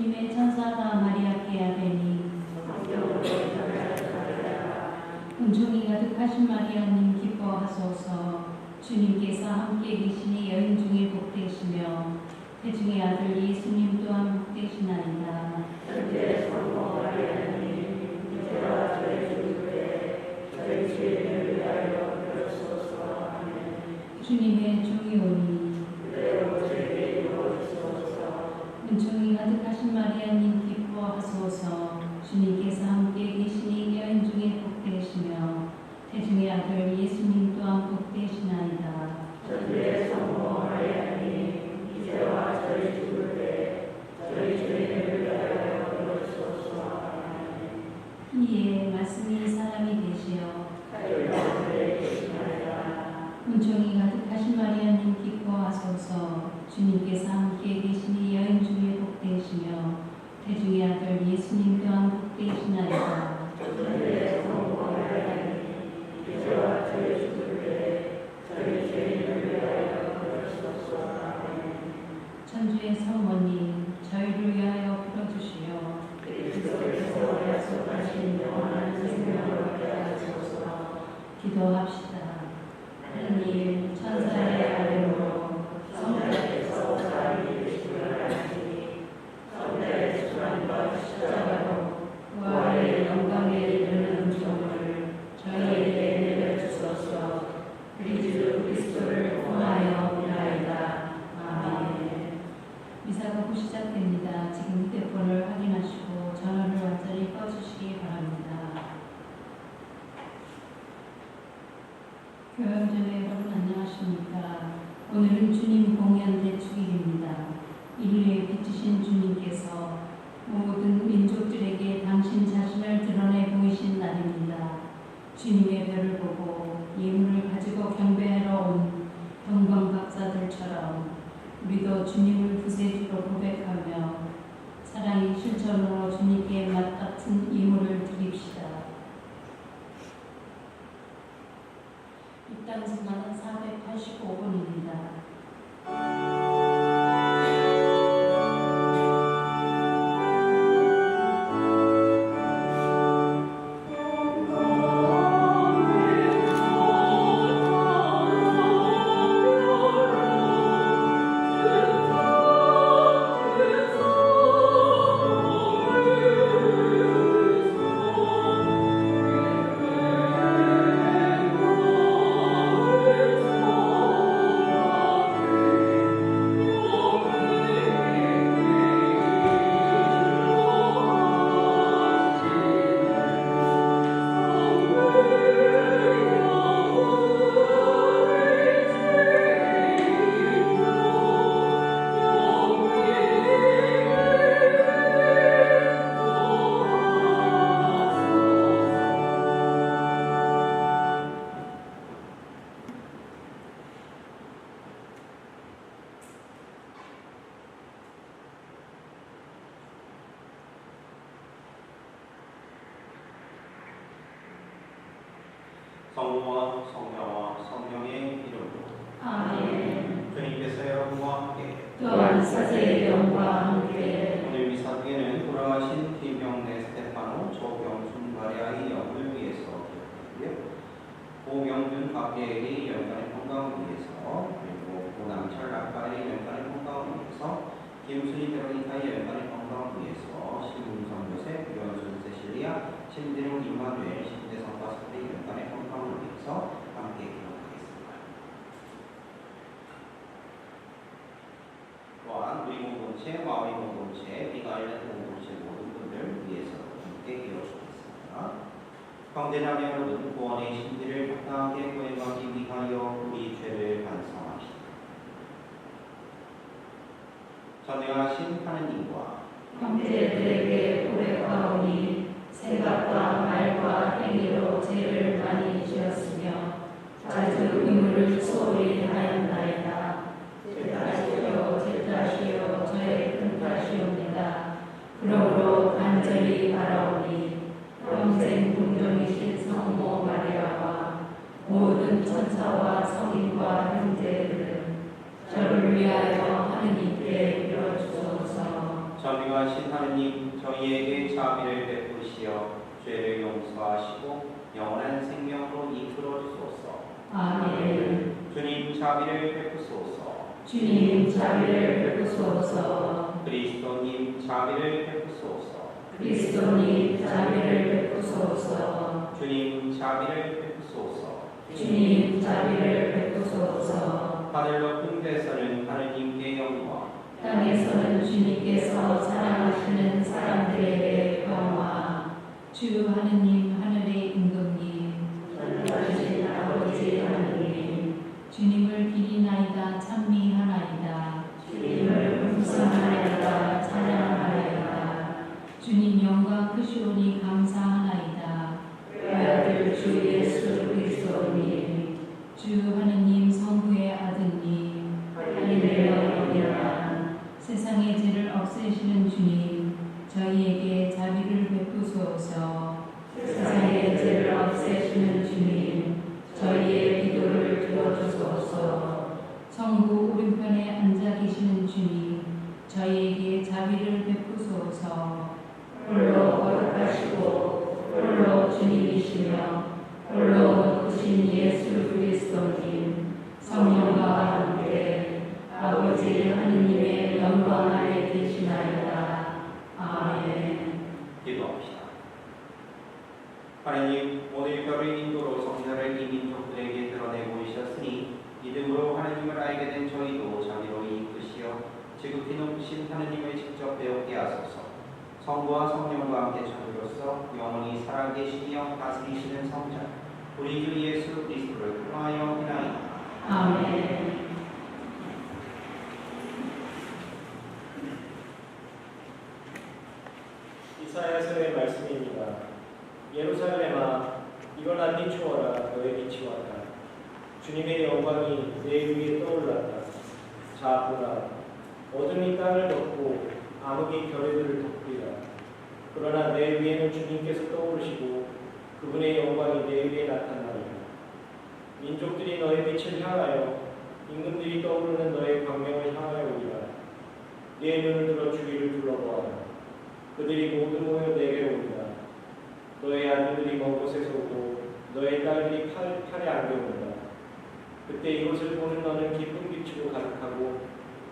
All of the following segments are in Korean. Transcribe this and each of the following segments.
주님의 천사가 마리아께 아뢰니 은총이 가득하신 마리아님 기뻐하소서. 주님께서 함께 계시니 여인 중에 복되시며 태중의 아들 예수님 또한 복되시나이다. 천주의 성모 마리아님 이제와 저희 죽을 때 저희 죄인을 위하여 비로소서. 아멘. 주님의 종이오니 그대로 저에게 이루어지소서. 은총이 가득하신 마리아님 기뻐하소서. 주님께서 함께 계시니 여인 중에 복되시며 태중의 아들 예수님 또한 복되시나이다. 천주의 성모 마리아님 이제와 저희 죽을 때 저희 죄인을 위하여 비로소서. 아멘. 이에 말씀이 사람이 되시어 저희가 그에 계시나이다. 은총이 가득하신 마리아님 기뻐하소서. 주님께서 함께 계시니 여인 중에 복되시며 태중의 아들 예수님 또한 복되시나이다. 천주의 성모 마리아님 이제와 저희 죽을 때 저희 죄인을 위하여 비로소서. 아멘. 천주의 성모님 저희를 위하여 빌어주시오. 그리스도께서 약속하신 영원한 생명을 얻게 하소서. 기도합시다. 하느님 천사의 아뢰므로 성자께서 사람이 되시기를 하시니 성자의 수단과 십자가로 부활의 영광에 이르는 은총을 저희에게 내려주소서. 우리 주 그리스도를 통하여 비나이다. 아멘. 미사가 곧 시작됩니다. 지금 휴대폰을 확인하시고 전원을 완전히 꺼주시기 바랍니다. 교회원들의 여러분 안녕하십니까? 오늘은 주님 공연 대축일입니다. 인류에 비추신 주님께서 모든 민족들에게 당신 자신을 드러내 보이신 날입니다. 주님의 별을 보고 예물을 가지고 경배하러 온 동방박사들처럼 우리도 주님을 구세주로 고백하며 사랑의 실천으로 주님께 맞같은 예물을 드립시다. 입당 시간은 485분입니다. 성부와 성자와 성령의 이름으로 아멘. 주님께서 여러분과 함께 또한 사제의 영과 함께 오늘 미사기에는 돌아가신 김병래 스테파노 조경순 마리아의 영을 위해서 기억하고요. 고명준 박예의 영간의 건강을 위해서 그리고 고남철 낙가의 영간의 건강을 위해서 김순희 베로니카의 영간의 건강을 위해서 신문성 요셉 유현순 세실리아 신대룡 임마누엘 신대성 바스의 영간의 건강을 위해서 함께 기록하겠습니다. 또한 우리 공동체, 마을의 공동체, 비가 있는 공동체 모든 분들 위해서 함께 기록하겠습니다. 형제자매 여러분, 구원의 신비를 마땅하게 구해가기 위하여 우리 죄를 반성합시다. 전능하신 하느님과 형제들에게 고백하오니 생각과 말과 행위로 죄를 많이 지었으며 자주 의무를 소홀히 하였나이다. 제 탓이요 저의 큰 탓이옵니다. 그러므로 간절히 바라오니 평생 궁정이신 성모 마리아와 모든 천사와 성인과 형제들은 저를 위하여 하느님께 빌어주소서. 전능하신 너희에게 자비를 베푸시어 죄를 용서하시고 영원한 생명으로 이끌어 주소서. 아멘. 주님 자비를 베푸소서. 주님 자비를 베푸소서. 그리스도님 자비를 베푸소서. 그리스도님 자비를 베푸소서. 주님 자비를 베푸소서. 주님 자비를 베푸소서. 하늘 높은 데서는 하느님께 영광, 땅에서는 주님께서 사랑하시는 사람들에게 평화. 주 하느님 하늘의 임금님 전능하신 아버지 하느님, 주님을 비리나이다 찬미하나이다. 주님을 풍성하나이다 찬양하나이다. 주님 영광 크시오니 감사하나이다. 그 아들 주 예수 그리스도님, 주 하느님 성부의 아드님 하늘의 영원이라. 세상의 죄를 없애시는 주님 저희에게 자비를 베푸소서. 세상의 죄를 없애시는 주님, 저희의 기도를 들어주소서. 성부 오른편에 앉아 계시는 주님 저희에게 자비를 베푸소서. 홀로 거룩하시고 홀로 주님이시며 홀로 높으신 예수 그리스도님, 성령과 함께 아버지 하느님의 영광 안에 계시나이다. 아멘. 기도합시다. 하나님, 오늘 별의 인도로 성자를 이 민족들에게 드러내고 이셨으니 믿음으로 하나님을 알게 된 저희도 자비로 이끄시어 지극히 높으신 하나님을 직접 배우게 하소서. 성부와 성령과 함께 천주로서 영원히 살아계시며 다스리시는 성자 우리 주 예수 그리스도를 통하여 비나이다. 아멘. 이사야서의 말씀입니다. 예루살렘아, 일어나 비추어라. 너의 빛이 왔다. 주님의 영광이 내 위에 떠올랐다. 자, 보라. 어둠이 땅을 덮고 암흑이 결의들을 덮으리라. 그러나 내 위에는 주님께서 떠오르시고 그분의 영광이 내 위에 나타나리라. 민족들이 너의 빛을 향하여 임금들이 떠오르는 너의 광명을 향하여 오리라. 네 눈을 들어 주위를 둘러보아라. 그들이 모두 모여 내게로 온다. 너의 아들들이 먼 곳에서 오고 너의 딸들이 팔에 안겨온다. 그때 이곳을 보는 너는 기쁜 빛으로 가득하고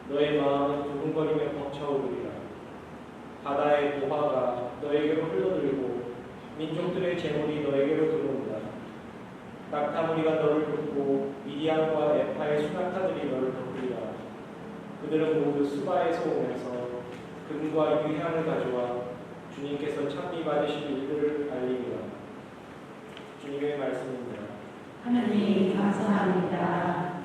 너의 마음은 두근거리며 벅차오르리라. 바다의 보화가 너에게로 흘러들고 민족들의 재물이 너에게로 들어온다. 낙타무리가 너를 덮고 미디안과 에파의 수납타들이 너를 덮으리라. 그들은 모두 수바에서 오면서 금과 유향을 가져와 주님께서 찬미 받으실 일들을 알리리라. 주님의 말씀입니다. 하느님 감사합니다.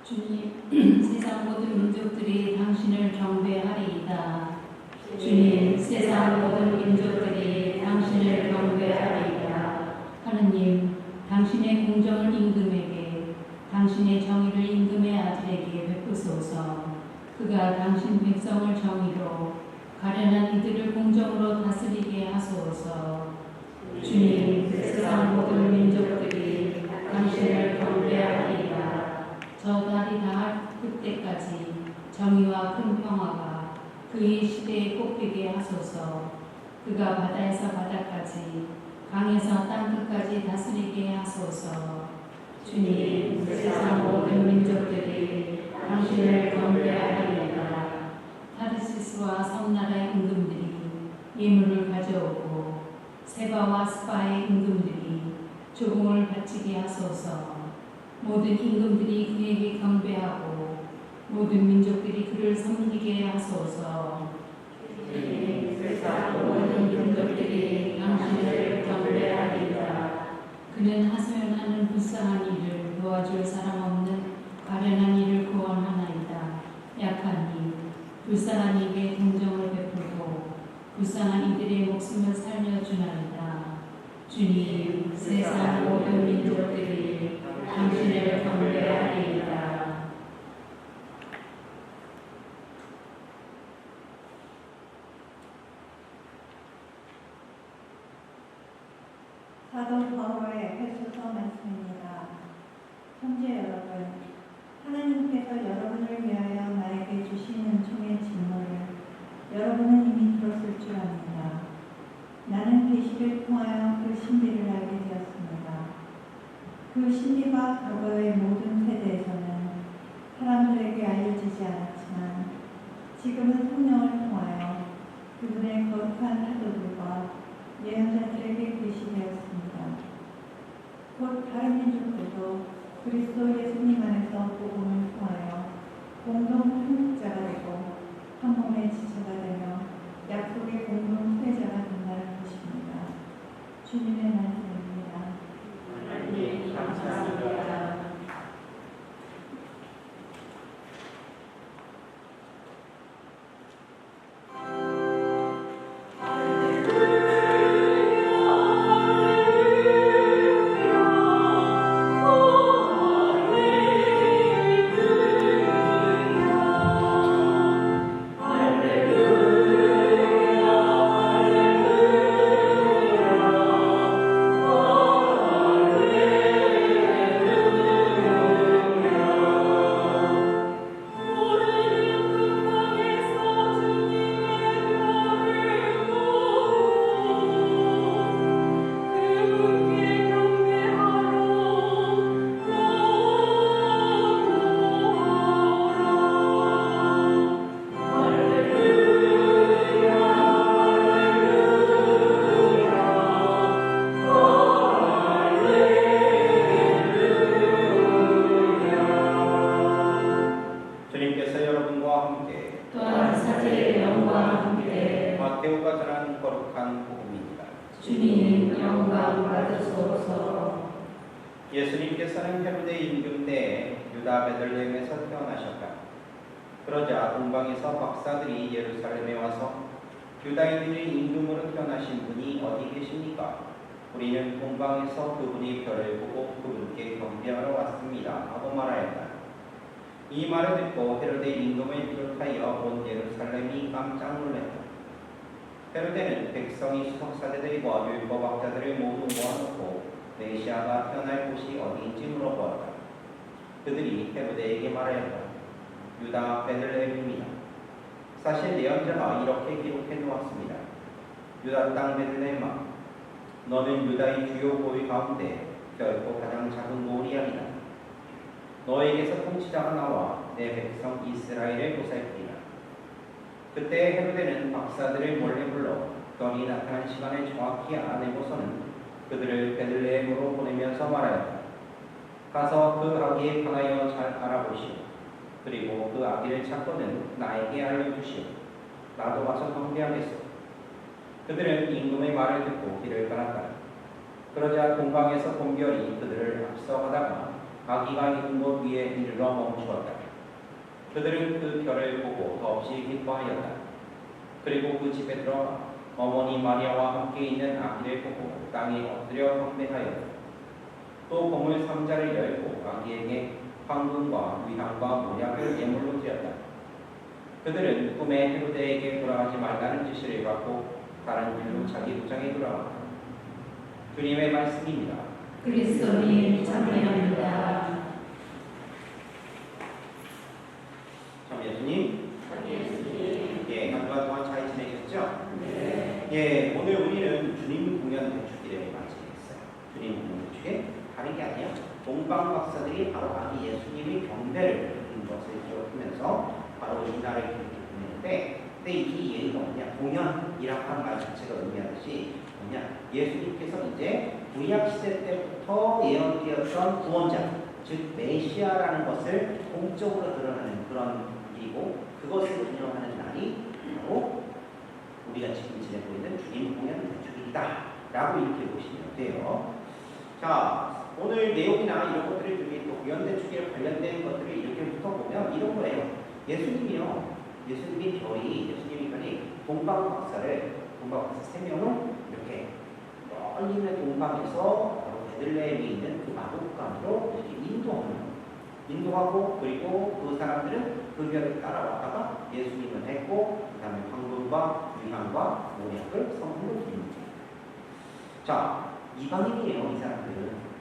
주님 세상 모든 민족들이 당신을 경배하리이다. 주님, 세상 모든 민족들이 당신을 경배하리이다. 하느님 당신의 공정을 임금에게 당신의 정의를 임금의 아들에게 베푸소서. 그가 당신 백성을 정의로 가련한 이들을 공정으로 다스리게 하소서. 주님, 세상 모든 민족들이 당신을 경배하리이다. 저 달이 닿을 그때까지 정의와 큰 평화가 그의 시대에 꼽히게 하소서. 그가 바다에서 바다까지 강에서 땅 끝까지 다스리게 하소서. 주님, 세상 모든 민족들이 당신을 경배하리이다. 타르시스와 섬나라의 임금들이 예물을 가져오고 세바와 스바의 임금들이 조공을 바치게 하소서. 모든 임금들이 그에게 경배하고 모든 민족들이 그를 섬기게 하소서. 주님, 세상 모든 민족들이 당신을 경배하리이다. 그는 하소연하는 불쌍한 이를 도와줄 사람 없는 가련한 이를 구원하나이다. 약한 이, 불쌍한 이에게 동정을 베풀고 불쌍한 이들의 목숨을 살려주나이다. 주님, 세상 모든 민족들이 당신을 경배하리이다. 사도 바울의 에베소서 말씀입니다. 형제 여러분, 하나님께서 여러분을 위하여 나에게 주시는 총의 직무는 여러분은 이미 들었을 줄 압니다. 나는 계시를 통하여 그 신비를 알게 되었습니다. 그 신비가 과거의 모든 세대에서는 사람들에게 알려지지 않았지만 지금은 성령을 통하여 그분의 거룩한 사도들과 예언자들에게 계시되었습니다. 곧 다른 민족들도 그리스도 예수님 안에서 복음을 통하여 공동 통역자가 되고 한 몸의 지체가 되며 약속의 공동 수혜자가 된다는 것입니다. 주님의 말씀입니다. 하나님 감사합니다. 주님께서 여러분과 함께 또한 사제의 영광과 함께 마테오가 전한 거룩한 복음입니다. 주님 영광 받으소서. 예수님께서는 헤로데 임금 때에 유다 베들레헴에서 태어나셨다. 그러자 동방에서 박사들이 예루살렘에 와서 유다인들의 임금으로 태어나신 분이 어디 계십니까? 우리는 동방에서 그분이 별을 보고 그분께 경배하러 왔습니다. 하고 말하였다. 이 말을 듣고 헤로데 임금을 비롯하여 온 예루살렘이 깜짝 놀랐다. 헤로데는 백성이 수석사대들과 율법학자들을 모두 모아놓고 메시아가 태어날 곳이 어디인지 물어보았다. 그들이 헤로데에게 말하였다. 유다 베들레헴입니다. 사실 예언자가 이렇게 기록해 놓았습니다. 유다 땅 베들레헴아, 너는 유다의 주요 고위 가운데 결코 가장 작은 고울이 아니다. 너에게서 통치자가 나와 내 백성 이스라엘을 보살피리라. 그때 헤로데는 박사들을 몰래 불러 별이 나타난 시간을 정확히 알아내고서는 그들을 베들레헴으로 보내면서 말하였다. 가서 그 아기에 관하여 잘 알아보시오. 그리고 그 아기를 찾고는 나에게 알려주시오. 나도 와서 경배하겠소. 그들은 임금의 말을 듣고 길을 떠났다. 그러자 동방에서 본 별이 그들을 앞서가다가 아기가 있는 곳 위에 이르러 멈추었다. 그들은 그 별을 보고 더없이 기뻐하였다. 그리고 그 집에 들어가 어머니 마리아와 함께 있는 아기를 보고 땅에 엎드려 경배하였다. 또 보물 상자를 열고 아기에게 황금과 위향과 모략을 예물로 드렸다. 그들은 꿈에 헤로데에게 돌아가지 말라는 지시를 받고 다른 길로 자기 고장에 돌아왔다. 주님의 말씀입니다. 그리스도님 찬미합니다. 참 예수님, 예, 한 주간 동안 잘 지내셨죠? 네. 예, 오늘 우리는 주님 공연 대축일에 맞이했어요. 주님 공연 대축에 다른 게 아니에요. 동방 박사들이 바로 아기 예수님의 경배를 드린 것을 기억하면서 바로 이 날을 기록해 보내는데, 근데 이 예의가 뭐냐? 공연이라고 하는 말 자체가 의미하듯이 뭐냐? 예수님께서 이제 구약 시대 때부터 예언되었던 구원자, 즉 메시아라는 것을 공적으로 드러내는 그런 일이고, 그것을 기념하는 날이 바로 우리가 지금 지내고 있는 주님 공연 대축일이다라고 이렇게 보시면 돼요. 자, 오늘 내용이나 이런 것들을 중에 또 공연 대축일에 관련된 것들을 이렇게 훑어보면 이런 거예요. 예수님이 별이 동방 박사를 3명을 이렇게 멀리 있는 동방에서 바로 베들레헴에 있는 그 마곡간으로 이렇게 인도하고, 그리고 그 사람들은 그 별을 따라왔다가 예수님을 했고, 그 다음에 황금과 위향과 모략을 선물로 드립니다. 자, 이방인이에요. 이 사람들은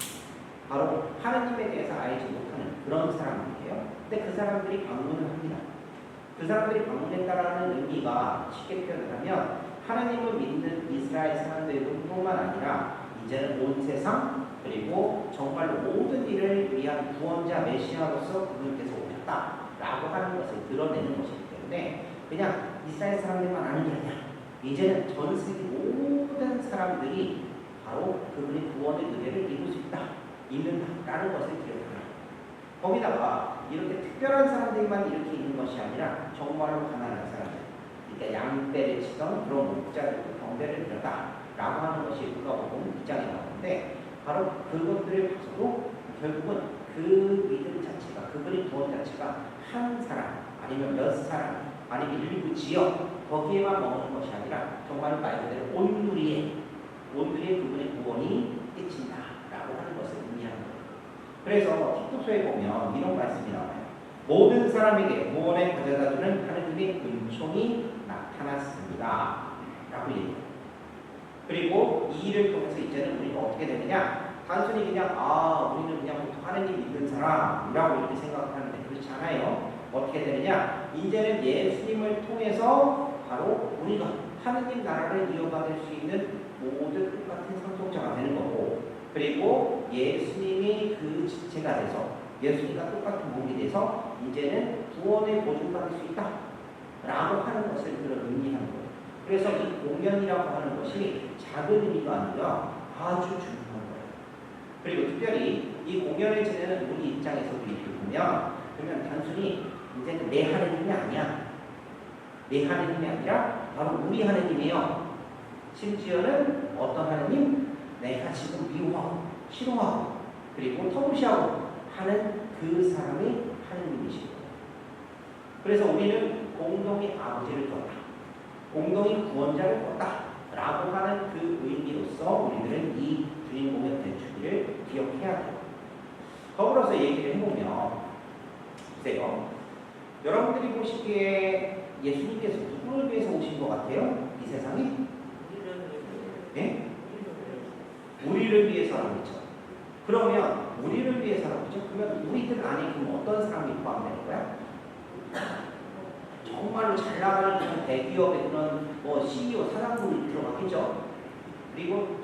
바로 하나님에 대해서 알지 못하는 그런 사람들이에요. 근데 그 사람들이 방문을 합니다. 그 사람들이 방문했다라는 의미가 쉽게 표현을 하면 하나님을 믿는 이스라엘 사람들뿐만 아니라 이제는 온 세상 그리고 정말로 모든 일을 위한 구원자 메시아로서 그분께서 오셨다라고 하는 것을 드러내는 것이기 때문에 그냥 이스라엘 사람들만 아는 게 아니라 이제는 전 세계 모든 사람들이 바로 그분의 구원의 은혜를 입을 수 있다, 입는다라는 것을 기억합니다. 거기다가 이렇게 특별한 사람들만 이렇게 있는 것이 아니라 정말로 가난한 사람들, 그러니까 양떼를 치던 그런 목자들도 경배를 드렸다라고 하는 것이 누가복음 2장에 나오는데 바로 그것들을 봐서도 결국은 그 믿음 자체가, 그분의 구원 자체가 한 사람 아니면 몇 사람 아니면 일부 지역 거기에만 머무는 것이 아니라 정말 말 그대로 온누리에 그분의 구원이 끼친다라고 하는 것을 의미하는 거예요. 그래서 티토서에 보면 이런 말씀이 나와요. 모든 사람에게 구원을 가져다주는 하느님의 은총이 나타났습니다 라고 얘기해요. 그리고 이 일을 통해서 이제는 우리가 어떻게 되느냐, 단순히 그냥 우리는 그냥 하느님 믿는 사람이라고 이렇게 생각하는데 그렇지 않아요. 어떻게 되느냐, 이제는 예수님을 통해서 바로 우리가 하느님 나라를 이어받을 수 있는 모든 똑같은 상속자가 되는 거고, 그리고 예수님이 그 지체가 돼서 예수님과 똑같은 몸이 돼서 이제는 구원에 보증받을 수 있다 라고 하는 것을 그런 의미하는 거예요. 그래서 이 공연이라고 하는 것이 작은 의미가 아니라 아주 중요한 거예요. 그리고 특별히 이 공연을 지내는 우리 입장에서도 이렇게 보면 그러면 단순히 이제는 내 하느님이 아니야. 내 하느님이 아니라 바로 우리 하느님이에요. 심지어는 어떤 하느님? 내가 지금 미워하고 싫어하고 그리고 터무시하고 하는 그 사람이 하느님이시고, 그래서 우리는 공동의 아버지를 뒀다, 공동의 구원자를 뒀다 라고 하는 그 의미로서 우리들은 이 주님 공연 대축일을 기억해야 돼요. 더불어서 얘기를 해보면 보세요. 여러분들이 보시기에 예수님께서 누구를 위해서 오신 것 같아요? 이 세상에? 네? 우리를 위해서라고 했죠. 그러면 우리를 위해서라고 했죠. 그러면 우리들 안에 그럼 어떤 사람이 포함되는 거야? 정말로 잘 나가는 그런 대기업의 그런 CEO, 사장님이 들어가겠죠. 그리고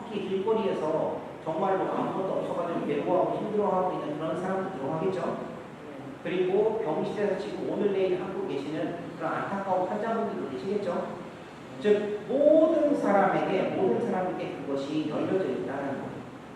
저기 길거리에서 정말로 아무것도 없어가지고 괴로워하고 힘들어하고 있는 그런 사람도 들어가겠죠. 그리고 병실에서 지금 오늘 내일 하고 계시는 그런 안타까운 환자분들도 계시겠죠. 즉 모든 사람에게 그것이 열려져 있다는 거예요.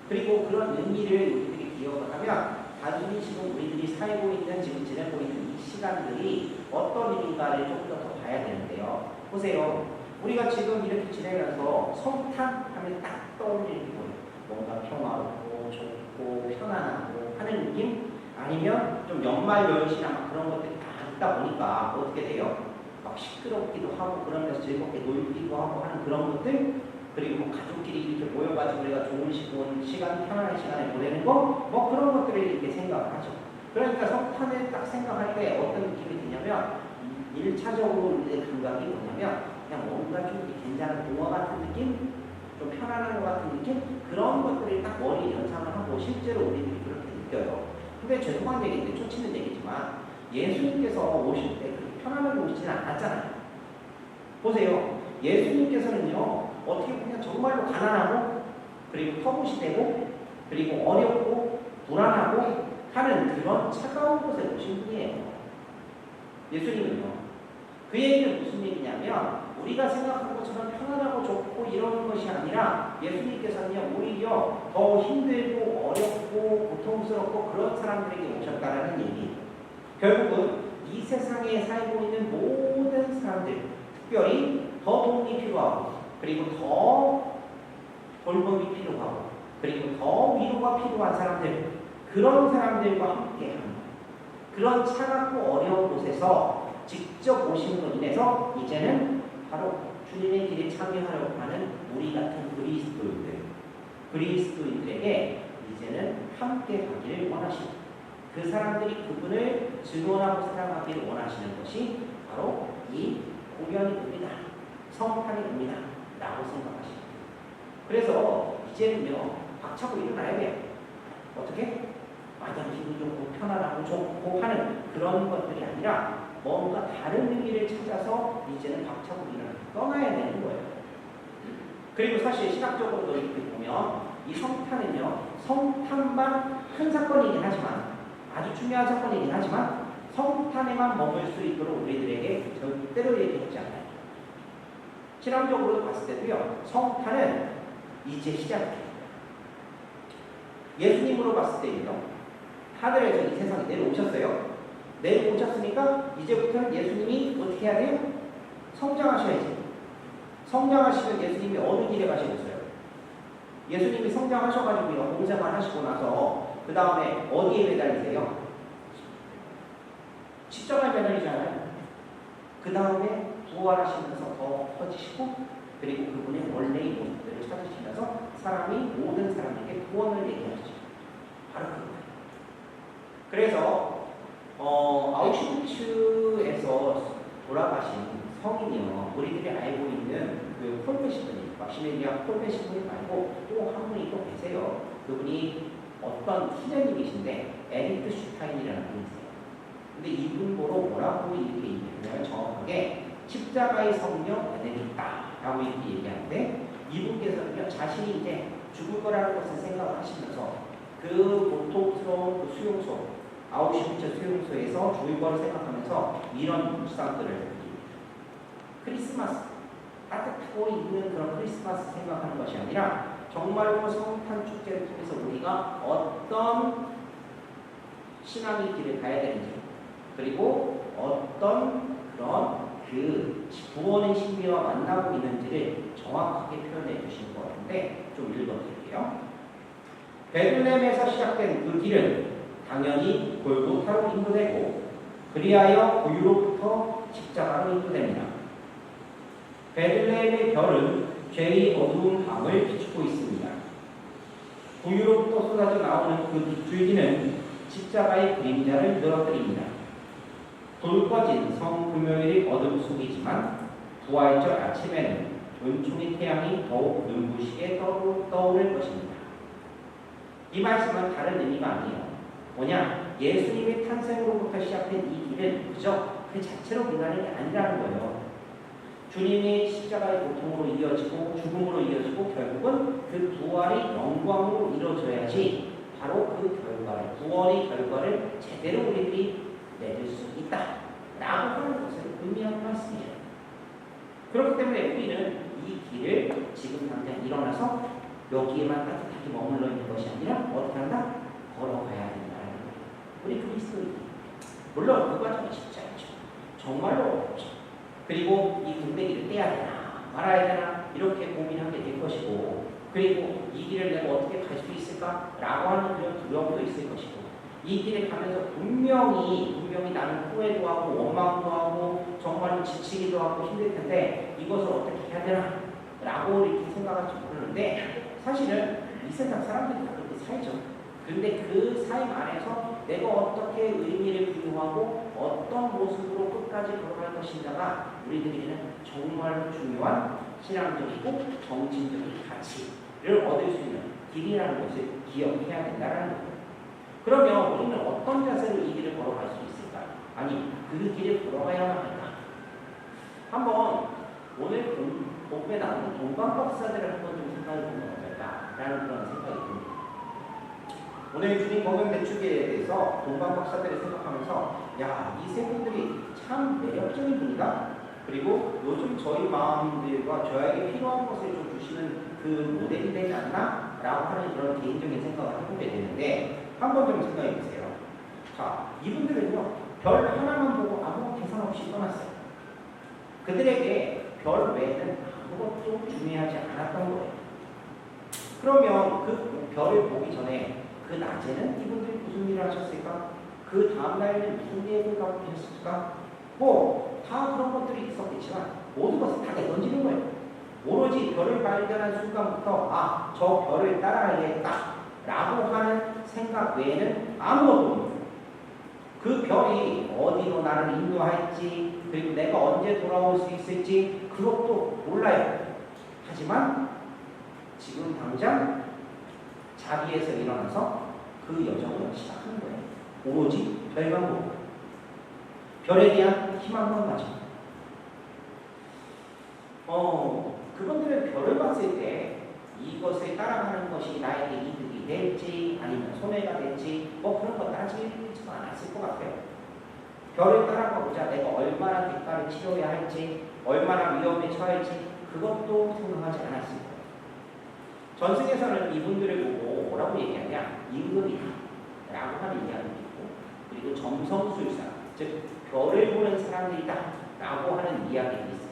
그리고 그런 의미를 우리들이 기억을 하면 단순히 지금 우리들이 살고 있는, 지금 지내고 있는 이 시간들이 어떤 의미인가를 좀 더 봐야 되는데요. 보세요. 우리가 지금 이렇게 지내면서 성탄 하면 딱 떠오르는 게 뭐예요? 뭔가 평화롭고 좋고 편안하고 하는 느낌? 아니면 좀 연말 연시나 막 그런 것들이 다 있다 보니까 어떻게 돼요? 막 시끄럽기도 하고 그러면서 즐겁게 놀기도 하고 하는 그런 것들, 그리고 뭐 가족끼리 이렇게 모여가지고 우리가 좋은 시간, 편안한 시간을 보내는 거, 뭐 그런 것들을 이렇게 생각을 하죠. 그러니까 성탄을 딱 생각할 때 어떤 느낌이 드냐면 1차적으로 우리의 감각이 뭐냐면 그냥 뭔가 좀 괜찮은 동화 같은 느낌, 좀 편안한 것 같은 느낌, 그런 것들을 딱 머리에 연상을 하고 실제로 우리들이 그렇게 느껴요. 근데 죄송한 얘기인데 초치는 얘기지만 예수님께서 오실 때 그렇게 편안하게 오시지는 않았잖아요. 보세요. 예수님께서는요 어떻게 보면 정말로 가난하고 그리고 터무시되고 그리고 어렵고 불안하고 하는 그런 차가운 곳에 오신 분이에요. 예수님은요. 그 얘기는 무슨 얘기냐면 우리가 생각하는 것처럼 편안하고 좋고 이런 것이 아니라 예수님께서는 오히려 더 힘들고 어렵고 고통스럽고 그런 사람들에게 오셨다라는 얘기예요. 결국은 이 세상에 살고 있는 모든 사람들, 특별히 더 도움이 필요하고 그리고 더 돌봄이 필요하고 그리고 더 위로가 필요한 사람들, 그런 사람들과 함께하는 그런 차갑고 어려운 곳에서 직접 오심으로 인해서 이제는 바로 주님의 길에 참여하려고 하는 우리 같은 그리스도인들에게 이제는 함께 가기를 원하시고 그 사람들이 그분을 증언하고 사랑하기를 원하시는 것이 바로 이 공연입니다. 성탄입니다. 라고 생각하십니다. 그래서 이제는요 박차고 일어나야 돼요. 어떻게? 완전 기분 좋고 편안하고 좋고 하는 그런 것들이 아니라 뭔가 다른 의미를 찾아서 이제는 박차고리를 떠나야 되는 거예요. 그리고 사실 신학적으로도 이렇게 보면 이 성탄은요, 성탄만 큰 사건이긴 하지만, 아주 중요한 사건이긴 하지만 성탄에만 머물 수 있도록 우리들에게 절대로 얘기하지 않아요. 신앙적으로 봤을 때도요, 성탄은 이제 시작이에요. 예수님으로 봤을 때는요, 하늘에서 이 세상에 내려오셨어요. 내려오셨으니까 이제부터는 예수님이 어떻게 해야 돼요? 성장하셔야지. 성장하시면 예수님이 어느 길에 가시겠어요? 예수님이 성장하셔가지고요, 공생활 하시고 나서 그 다음에 어디에 매달리세요? 십자가에 매달리잖아요. 그 다음에 부활하시면서 더 커지시고, 그리고 그분의 원래의 모습들을 찾으시면서 사람이 모든 사람에게 구원을 얘기하시죠. 바로 그거예요. 그래서 아우슈비츠에서 돌아가신 성인이요, 우리들이 알고 있는 그 폴페시분이, 막시밀리안 폴페시분이 말고 또 한 분이 또 계세요. 그분이 어떤 후녀님이신데 에리트 슈타인이라는 분이세요. 근데 이분 보러 뭐라고 이렇게 얘기하냐면, 정확하게 십자가의 성령 베네딕다 라고 이렇게 얘기하는데, 이분께서는요, 자신이 이제 죽을 거라는 것을 생각하시면서 그 고통스러운 그 수용소, 아우슈비츠 수용소에서 죽을 거를 생각하면서 이런 묵상들을, 크리스마스, 따뜻하고 있는 그런 크리스마스 생각하는 것이 아니라 정말로 성탄 축제를 통해서 우리가 어떤 신앙의 길을 가야 되는지, 그리고 어떤 그런 그 구원의 신비와 만나고 있는지를 정확하게 표현해 주신 것 같은데, 좀 읽어드릴게요. 베들레헴에서 시작된 그 길은 당연히 골고타로 인도되고, 그리하여 고유로부터 십자가로 인도됩니다. 베들레헴의 별은 죄의 어두운 밤을 비추고 있습니다. 고유로부터 쏟아져 나오는 그 빗줄기는 십자가의 그림자를 늘어뜨립니다. 불 꺼진 성 금요일이 어둠 속이지만 부활절 아침에는 은총의 태양이 더욱 눈부시게 떠오를 것입니다. 이 말씀은 다른 의미가 아니에요. 뭐냐? 예수님의 탄생으로부터 시작된 이 길은 그저 그 자체로 끝나는 게 아니라는 거예요. 주님이 십자가의 고통으로 이어지고 죽음으로 이어지고 결국은 그 부활이 영광으로 이루어져야지 바로 그 결과를, 구원의 결과를 제대로 우리들이 맺을 수 있다 라고 하는 것을 의미하는 말씀이에요. 그렇기 때문에 우리는 이 길을 지금 당장 일어나서 여기에만 따뜻하게 머물러 있는 것이 아니라 어떻게 한다? 걸어가야 된다는 거예요. 우리 그리스도인이. 물론 그 과정이 쉽지 않죠. 정말로 어렵죠. 그리고 이 군대기를 떼야 되나 말아야 되나 이렇게 고민하게 될 것이고, 그리고 이 길을 내가 어떻게 갈 수 있을까라고 하는 그런 두려움도 있을 것이고, 이 길에 가면서 분명히 나는 후회도 하고 원망도 하고 정말 지치기도 하고 힘들 텐데 이것을 어떻게 해야 되나 라고 이렇게 생각할지 모르는데, 사실은 이 세상 사람들이 다 그렇게 살죠. 그런데 그 삶 안에서 내가 어떻게 의미를 부여하고 어떤 모습으로 끝까지 걸어갈 것인가가 우리들에게는 정말 중요한 신앙적이고 정신적인 가치를 얻을 수 있는 길이라는 것을 기억해야 된다는 거예요. 그러면 우리는 어떤 자세로 이 길을 걸어갈 수 있을까? 아니, 그 길을 걸어가야만 할까? 한번 오늘 복음에 나오는 동방박사들을 한번 좀 생각해 보면 어떨까라는 그런 생각이 듭니다. 오늘 주님 복음 배추기에 대해서 동방박사들을 생각하면서, 야, 이 세 분들이 참 매력적인 분이다. 그리고 요즘 저희 마음들과 저에게 필요한 것을 좀 주시는 그 모델이 되지 않나? 라고 하는 그런 개인적인 생각을 해보게 되는데, 한번 좀 생각해 보세요. 자, 이분들은요, 별 하나만 보고 아무 계산 없이 떠났어요. 그들에게 별 외에는 아무것도 중요하지 않았던 거예요. 그러면 그 별을 보기 전에 그 낮에는 이분들이 무슨 일을 하셨을까? 그 다음날에는 무슨 예를 갖고 계셨을까? 다 그런 것들이 있었겠지만 모든 것을 다 내던지는 거예요. 오로지 별을 발견한 순간부터 저 별을 따라가야겠다 라고 하는 생각 외에는 아무것도 없는 거예요. 그 별이 어디로 나를 인도할지, 그리고 내가 언제 돌아올 수 있을지 그것도 몰라요. 하지만 지금 당장 자리에서 일어나서 그 여정을 시작하는 거예요. 오로지 별만 보고. 별에 대한 희망만 가져. 그분들은 별을 봤을 때 이것을 따라가는 것이 나에게 이득이 될지 아니면 손해가 될지 뭐 그런 거 따지지 않았을 것 같아요. 별을 따라가보자 내가 얼마나 대가를 치러야 할지 얼마나 위험에 처할지 그것도 생각하지 않았을 거예요. 전승에서는 이분들을 보고 뭐라고 얘기하냐 임금이다 라고 하는 이야기도 있고 그리고 점성술사 즉 별을 보는 사람들이다 라고 하는 이야기도 있어요.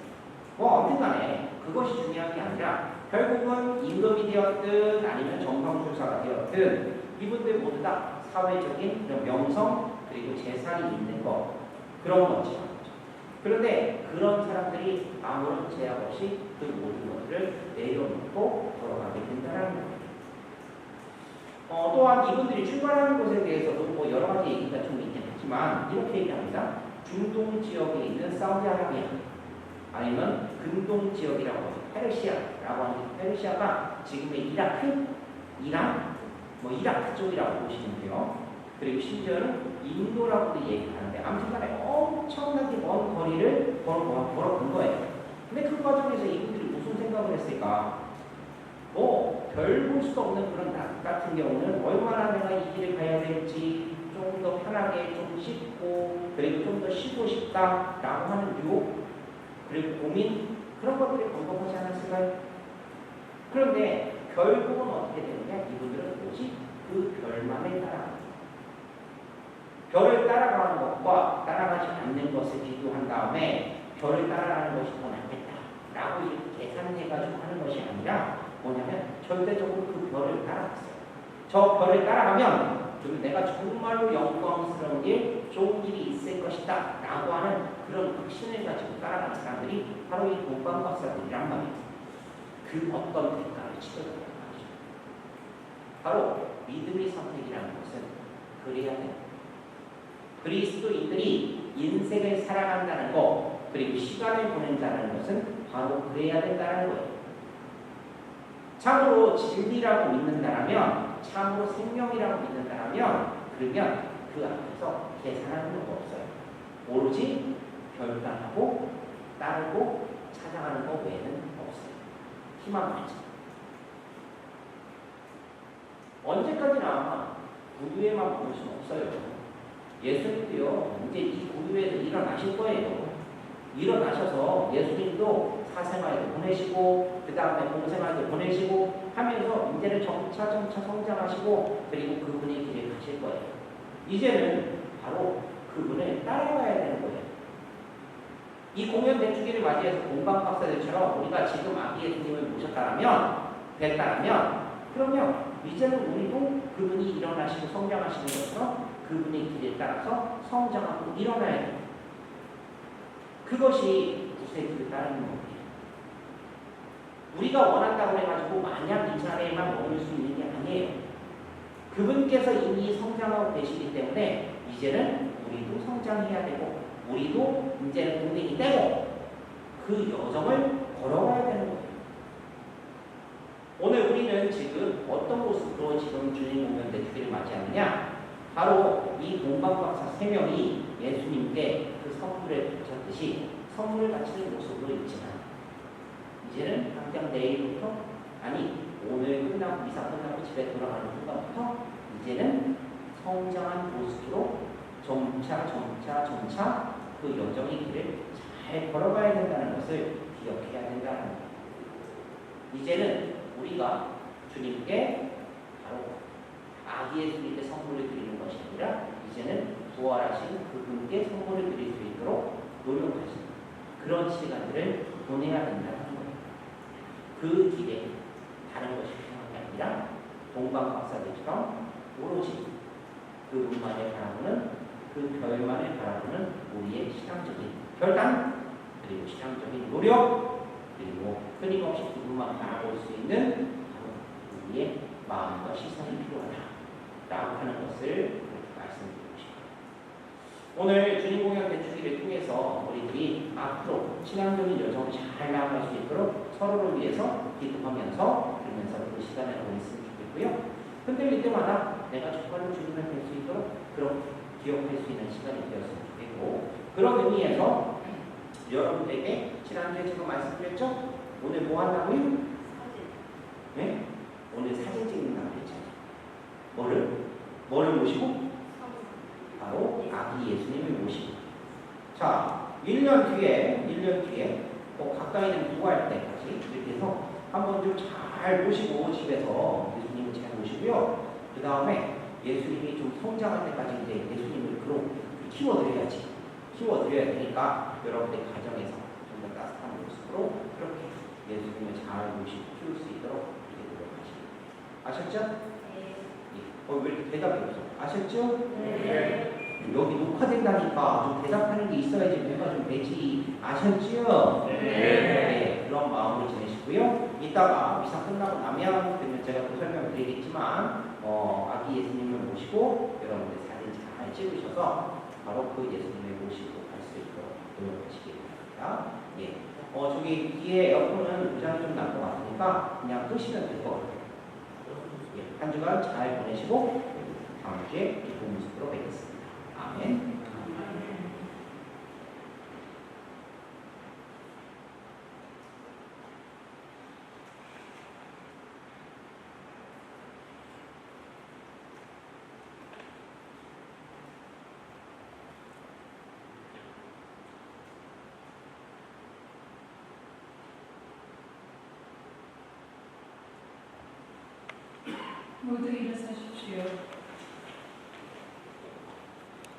뭐 아무튼 간에 그것이 중요한 게 아니라 결국은 임금이 되었든 아니면 점성술사가 되었든 이분들 모두 다 사회적인 그런 명성 그리고 재산이 있는 것 그런 거죠. 그런데 그런 사람들이 아무런 제약 없이 그 모든 것들을 내려놓고 걸어가게 된다는 거예요. 또한 이분들이 출발하는 곳에 대해서도 뭐 여러 가지 얘기가 좀 있긴 하지만 이렇게 얘기합니다. 중동 지역에 있는 사우디아라비아 아니면 근동 지역이라고 해요. 페르시아라고 하는 페르시아가 지금의 이라크, 이란, 뭐 이라크 쪽이라고 보시면 돼요. 그리고 심지어는 인도라고도 얘기하는데 아무튼 간에 엄청나게 먼 거리를 걸어간 거예요. 근데 그 과정에서 이분들이 무슨 생각을 했을까? 별 볼 수도 없는 그런 나 같은 경우는 얼마나 내가 이 길을 가야 될지 좀 더 편하게 좀 씻고 그리고 좀 더 쉬고 싶다라고 하는 유혹 그리고 고민 그런 것들이 번복하지 않았을까요? 그런데 결국은 어떻게 되느냐? 이분들은 오직 그 별만을 따라갑니다. 별을 따라가는 것과 따라가지 않는 것을 비교한 다음에 별을 따라가는 것이 더 낫겠다라고 이렇게 계산해가지고 하는 것이 아니라 뭐냐면 절대적으로 그 별을 따라갔어요. 저 별을 따라가면 내가 정말로 영광스러운 일, 좋은 일이 있을 것이다 라고 하는 그런 확신을 가지고 따라가는 사람들이 바로 이 동방박사들이란 말이에요. 그 어떤 대가를 치러야 되는 말이죠. 바로 믿음의 선택이라는 것은 그래야 돼요. 그리스도인들이 인생을 살아간다는 것 그리고 시간을 보낸다는 것은 바로 그래야 된다는 거예요. 참으로 진리라고 믿는다면 참으로 생명이라고 믿는다면 그러면 그 앞에서 계산하는 거 없어요. 오로지 결단하고 따르고 찾아가는 것 외에는 없어요. 희망하지. 언제까지나 구유에만 머물 수는 없어요. 예수님도요, 이제 이 구유에서 일어나실 거예요. 일어나셔서 예수님도 사생활도 보내시고, 그 다음에 공생활도 보내시고 하면서 이제는 점차 성장하시고, 그리고 그분의 길에 가실 거예요. 이제는 바로 그분을 따라가야 되는 거예요. 이 공연 대축기를 맞이해서 공방박사들처럼 우리가 지금 아기 예수님을 뵀다면, 그러면 이제는 우리도 그분이 일어나시고 성장하시는 것처럼 그분의 길에 따라서 성장하고 일어나야 돼요. 그것이 구세주를 따르는 겁니다. 우리가 원한다고 해가지고 만약 이 자리에만 머물 수 있는 게 아니에요. 그분께서 이미 성장하고 계시기 때문에 이제는 우리도 성장해야 되고 우리도 이제는 동생이 되고 그 여정을 걸어가야 되는 거예요. 오늘 우리는 지금 어떤 모습으로 지금 주님 공연 대축기를 맞이하느냐? 바로 이 동방박사 3명이 예수님께 그 선물에 바쳤듯이 선물을 바치는 모습으로 있지만 이제는 당장 내일부터 오늘 끝나고 미사 끝나고 집에 돌아가는 순간부터 이제는 성장한 모습으로 점차 그 여정의 길을 잘 걸어가야 된다는 것을 기억해야 된다는 겁니다. 이제는 우리가 주님께 바로 아기 예수님께 선물을 드리는 것이 아니라 이제는 부활하신 그분께 선물을 드릴 수 있도록 노력하시는 그런 시간들을 보내야 된다는 거예요. 그 길에 다른 것이 필요한 게 아니라 동방박사들처럼 오로지 그분만을 바라보는 그 별만을 바라보는 우리의 신앙적인 결단 그리고 신앙적인 노력 그리고 끊임없이 그분만 바라볼 수 있는 우리의 마음과 시선이 필요하다라고 하는 것을 말씀드리고 싶어요. 오늘 주님 공연 대축기를 통해서 우리들이 앞으로 신앙적인 여정을 잘 나아갈 수 있도록 서로를 위해서 기도하면서 그러면서 그 시간을 보냈으면 좋겠고요. 흔들릴 때마다 내가 정말로 주님을 뵐 수 있도록 그렇게 기억할 수 있는 시간이 되었으면 좋겠고, 그런 의미에서 여러분들에게 지난주에 제가 말씀드렸죠? 오늘 뭐 한다고요? 네? 오늘 사진 찍는다고 했잖아요. 뭐를 모시고? 바로 아기 예수님을 모시고. 자, 1년 뒤에 가까이는 구할 때까지 이렇게 해서 한번 좀 잘 모시고 집에서 예수님을 잘 모시고요. 그 다음에 예수님이 좀 성장할 때까지 이제 예수님을 키워드려야 되니까 여러분들 가정에서 좀 더 따뜻한 모습으로 그렇게 예수님을 잘 모시고 키울 수 있도록 이렇게 노력하시고. 아셨죠? 네. 왜 이렇게 대답이 없어? 아셨죠? 네. 여기 녹화된다니까 좀 대답하는 게 있어야지 내가 좀 되지. 아셨죠? 네. 그런 마음으로 지내시고요. 이따가 미사 끝나고 나면 제가 또 설명을 드리겠지만 아기 예수님을 모시고 여러분들 사진 잘 찍으셔서 바로 그 예수님을 모시고 갈 수 있도록 노력하시기 바랍니다. 예. 저기 뒤에 에어컨은 고장이 좀 날 것 같으니까 그냥 끄시면 될 것 같아요. 예. 한 주간 잘 보내시고 다음 주에 기쁜 모습으로 뵙겠습니다. 아멘. 모두 일어서십시오.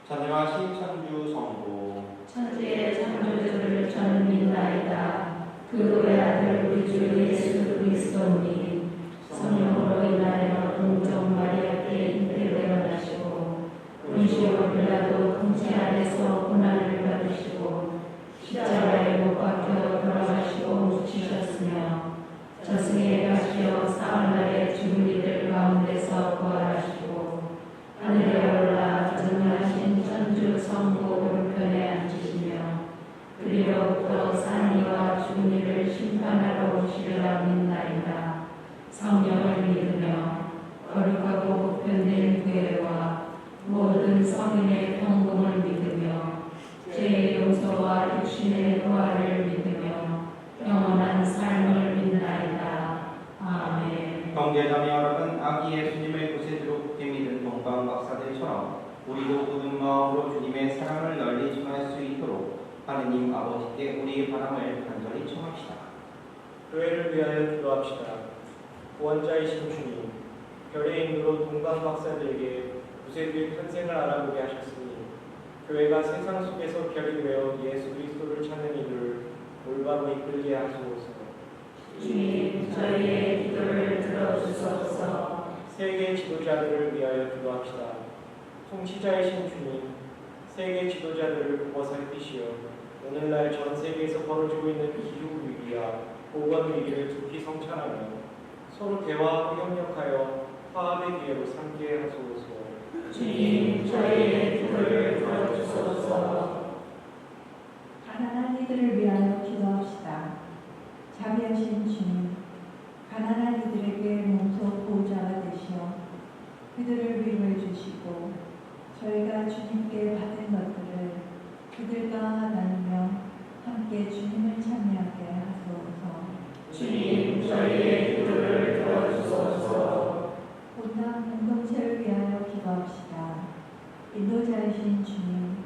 자녀하신 천주 성도 천지의 창조주를 저는 믿나이다. 그 외아들 우리 주 예수 그리스도니 성령으로 인하여 동정 마리아께 잉태되어 나시고 본시오 빌라도 통치 아래서 고난을 받으시고 십자가에 못 박혀 돌아가시고 묻히셨으며 저승에 가시어 사흘날에 죽은 이들 가운데서 부활하시고 하늘에 올라 전능하신 천주 성부 오른편에 앉으시며 그리로부터 산 이와 죽은 이를 심판하러 오시리라 믿나이다. 성령을 믿으며 거룩하고 보편된 교회와 모든 성인의 통공을 믿으며 죄의 용서와 육신의 부활을 믿으며 영원한 삶을 믿나이다. 아멘. 형제자매 여러분, 아기 예수님을 구세주로 굳게 믿은 동방 박사들처럼 우리도 모든 마음으로 주님의 사랑을 널리 전할 수 있도록 하느님 아버지께 우리의 바람을 간절히 청합시다. 교회를 위하여 기도합시다. 구원자이신 주님, 별의 인도로 동방 박사들에게 구세주의 탄생을 알아보게 하셨으니 교회가 세상 속에서 별이 되어 예수 그리스도를 찾는 이들을 올바로 이끌게 하소서. 주님, 저희의 기도를 들어주소서. 세계 지도자들을 위하여 기도합시다. 통치자이신 주님, 세계 지도자들을 보고 살피시어 오늘날 전 세계에서 벌어지고 있는 기후 위기와 보건 위기를 깊이 성찰하며 서로 대화하고 협력하여 화합의 기회로 삼게 하소서. 주님, 저희의 기도를 들어주소서. 가난한 이들을 위하여 기도합시다. 자비하신 주님, 가난한 이들에게 몸소 보호자가 되시어 그들을 위로해 주시고 저희가 주님께 받은 것들을 그들과 나누며 함께 주님을 찬미하게 하소서. 주님, 저희의 기도를 들어주소서. 본당 공동체를 위하여 기도합시다. 인도자이신 주님,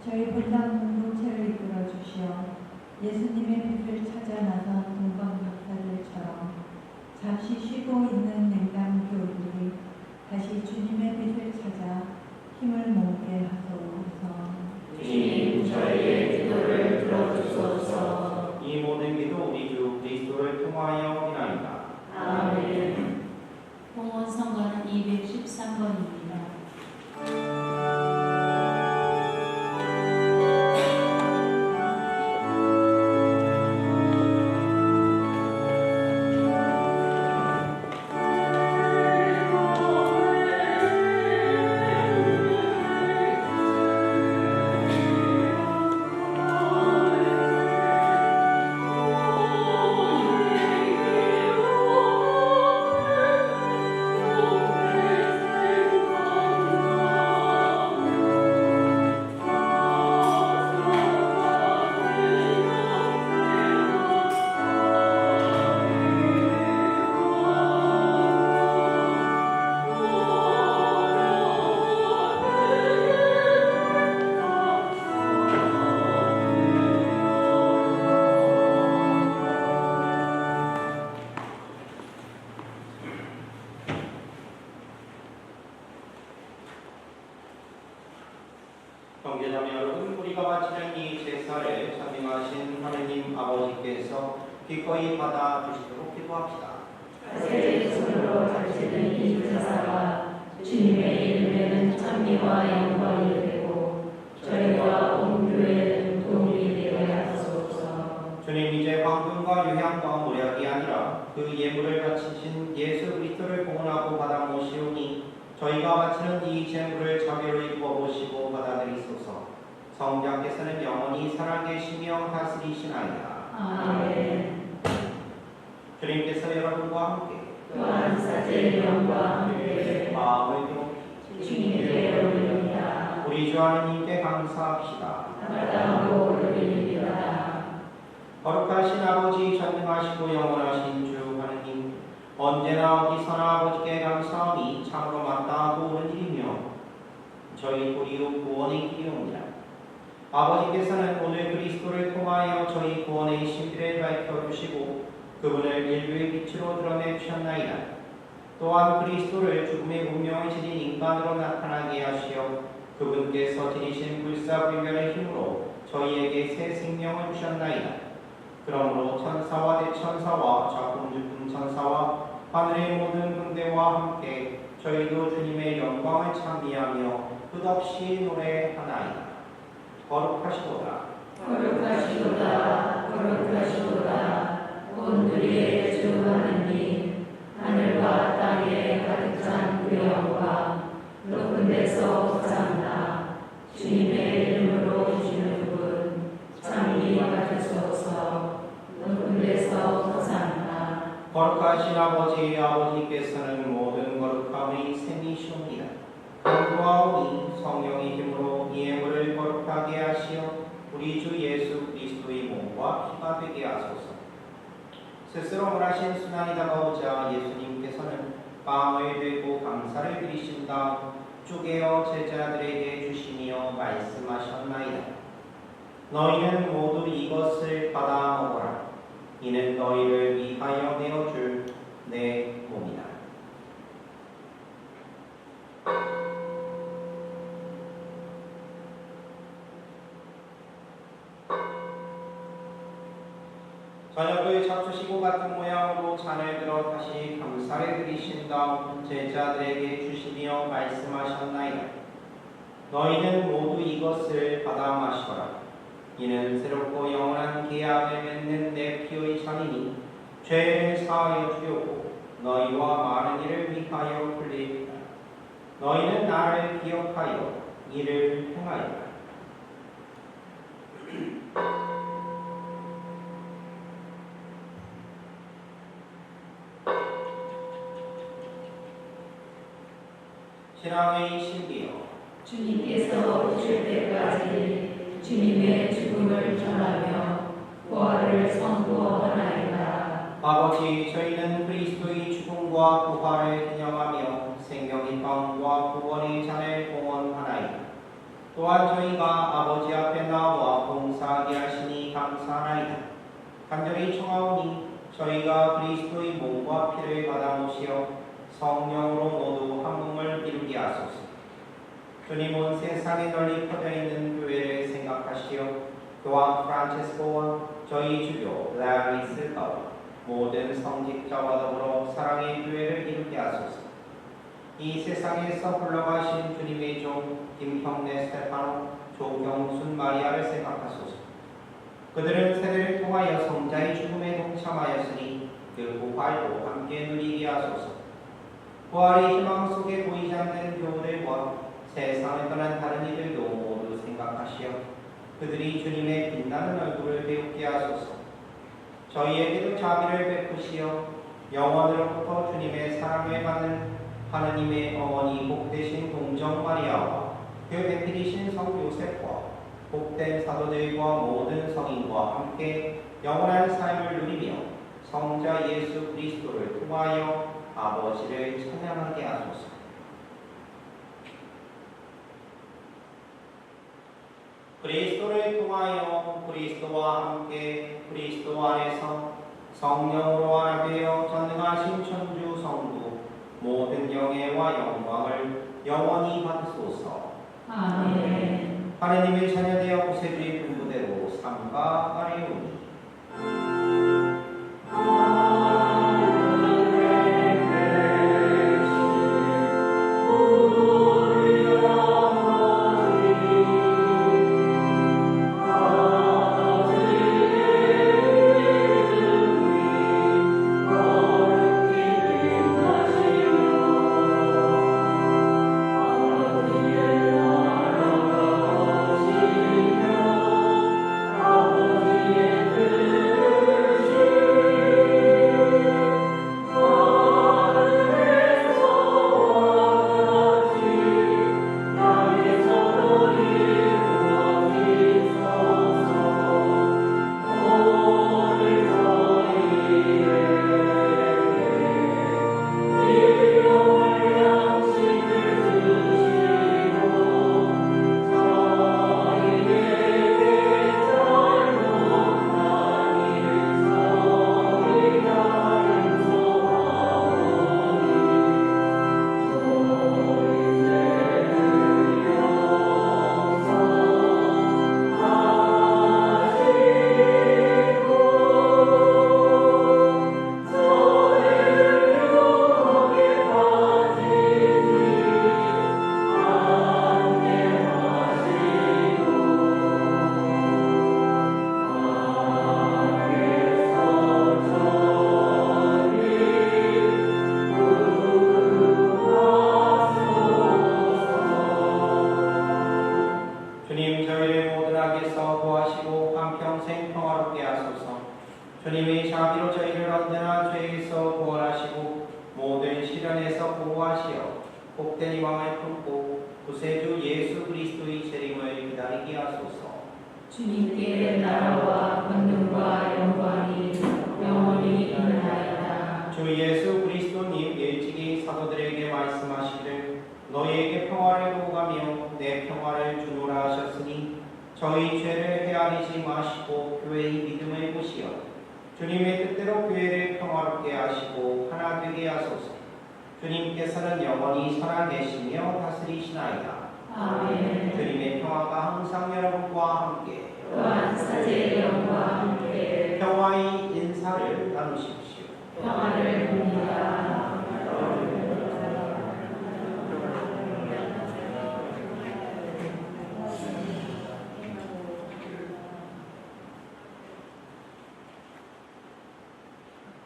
저희 본당 공동체를 이끌어 주시어 예수님의 빛을 찾아 나선 동방 박사들처럼 잠시 쉬고 있는 냉담 교우들이 다시 주님의 빛을 찾아 힘을 모으게 하소서. 주님, 저희의 기도를 들어주소서. 이 모든 기도 우리 주 그리스도를 통하여 비나이다. 아멘. 봉헌 선거는 213번입니다. 형제자매 여러분, 우리가 바치는 이 제사를 찬미하신 하느님 아버지께서 기꺼이 받아주시도록 기도합시다. 새 손으로 바치는 이 제사가 주님의 이름에는 찬미와 영광이 되고 저희와 온 교회는 도움이 되게 하소서. 주님, 이제 황금과 유향과 모략이 아니라 그 예물을 바치신 예수 그리스도를 봉헌하고 받아 모시오니 저희가 바치는 이 제물을 자비로 입어보시고 받아들이소서. 성자께서는 영원히 살아계시며 다스리시나이다. 아멘. 주님께서 여러분과 함께 또한 사제의 영과 함께 마음을 높이 주님께 올립니다. 우리 주 하느님께 감사합시다. 마땅하고 올립니다. 거룩하신 아버지, 전능하시고 영원하신 주 하느님, 언제나 어디서나 아버지께 감사함이 참으로 마땅하고 옳은 일이며 저희 도리요 구원의 길이옵니다. 아버지께서는 오늘 그리스도를 통하여 저희 구원의 신비를 밝혀주시고 그분을 인류의 빛으로 드러내 주셨나이다. 또한 그리스도를 죽음의 운명을 지닌 인간으로 나타나게 하시어 그분께서 지니신 불사불멸의 힘으로 저희에게 새 생명을 주셨나이다. 그러므로 천사와 대천사와 작품주품 천사와 하늘의 모든 군대와 함께 저희도 주님의 영광을 찬미하며 끝없이 노래하나이다. 거룩하시도다. 거룩하시도다. 거룩하시도다. 온 우리의 주 하느님, 하늘과 땅에 가득 찬 그 영광 높은 데서 호산나. 주님의 이름으로 주시는 분 참이 받으소서. 높은 데서 호산나. 거룩하신 아버지, 아버지께서는 모든 거룩함의 셈이시옵니다. 간구하오니 성령의 힘으로 이 예물을 거룩하게 하시어 우리 주 예수 그리스도의 몸과 피가 되게 하소서. 스스로 몰하신 순환이 다가오자 예수님께서는 빵을 들고 감사를 드리신 다음 쪼개어 제자들에게 주시며 말씀하셨나이다. 너희는 모두 이것을 받아 먹어라. 이는 너희를 위하여 내어줄 내 몸이다. 저녁을 잡수시고 같은 모양으로 잔을 들어 다시 감사를 드리신 다음 제자들에게 주시며 말씀하셨나이다. 너희는 모두 이것을 받아 마시거라. 이는 새롭고 영원한 계약을 맺는 내 피의 잔이니 죄를 사하여 주려고 너희와 많은 이를 위하여 흘리리라. 너희는 나를 기억하여 이를 행하여라. 신앙의 신비요, 주님께서 오실 때까지 주님의 죽음을 전하며 부활을 선포하나이다. 아버지, 저희는 그리스도의 죽음과 부활을 기념하며 생명의 빵과 구원의 잔을 봉헌하나이다. 또한 저희가 아버지 앞에 나와 봉사하게 하시니 감사하나이다. 간절히 청하오니 저희가 그리스도의 몸과 피를 받아 모시어 성령으로 모두 한 몸을 이루게 하소서. 주님은 세상에 널리 퍼져 있는 교회를 생각하시어 교황 프란체스코와 저희 주교 라리스가와 모든 성직자와 더불어 사랑의 교회를 이루게 하소서. 이 세상에서 불러가신 주님의 종 김형래 스테파노, 조경순 마리아를 생각하소서. 그들은 세대를 통하여 성자의 죽음에 동참하였으니 그 부활도 함께 누리게 하소서. 부활의 희망 속에 보이지 않는 교우들과 세상을 떠난 다른 이들도 모두 생각하시어 그들이 주님의 빛나는 얼굴을 배우게 하소서. 저희에게도 자비를 베푸시어 영원으로부터 주님의 사랑을 받는 하느님의 어머니 복되신 동정 마리아와 그 배필이신 성 요셉과 복된 사도들과 모든 성인과 함께 영원한 삶을 누리며 성자 예수 그리스도를 통하여 아버지를 찬양하게 하소서. 그리스도를 통하여 그리스도와 함께 그리스도 안에서 성령으로 하나 되어 전능하신 천주 성부 모든 영예와 영광을 영원히 받으소서. 아멘. 하느님의 자녀되어 구세주의 분부대로 삼가 아뢰오니 주님 저희를 모든 악에서 구하시고 한평생 평화롭게 하소서. 주님의 자비로 저희를 언제나 죄에서 구원하시고 모든 시련에서 보호하시어 복된 희망을 품고 구세주 예수 그리스도의 재림을 기다리게 하소서. 주님께 나라와 권능과 영광이 영원히 있나이다. 주 예수 그리스도님 일찍이 사도들에게 말씀하시기를 너희에게 평화를 도우가며 내 평화를 주노라 하셨으니 저희 죄를 헤아리지 마시고 교회의 믿음을 보시어 주님의 뜻대로 교회를 평화롭게 하시고 하나 되게 하소서. 주님께서는 영원히 살아계시며 다스리시나이다. 아멘. 주님의 평화가 항상 여러분과 함께 또한 사제의 영과 함께 평화의 인사를 나누십시오. 평화를 빕니다.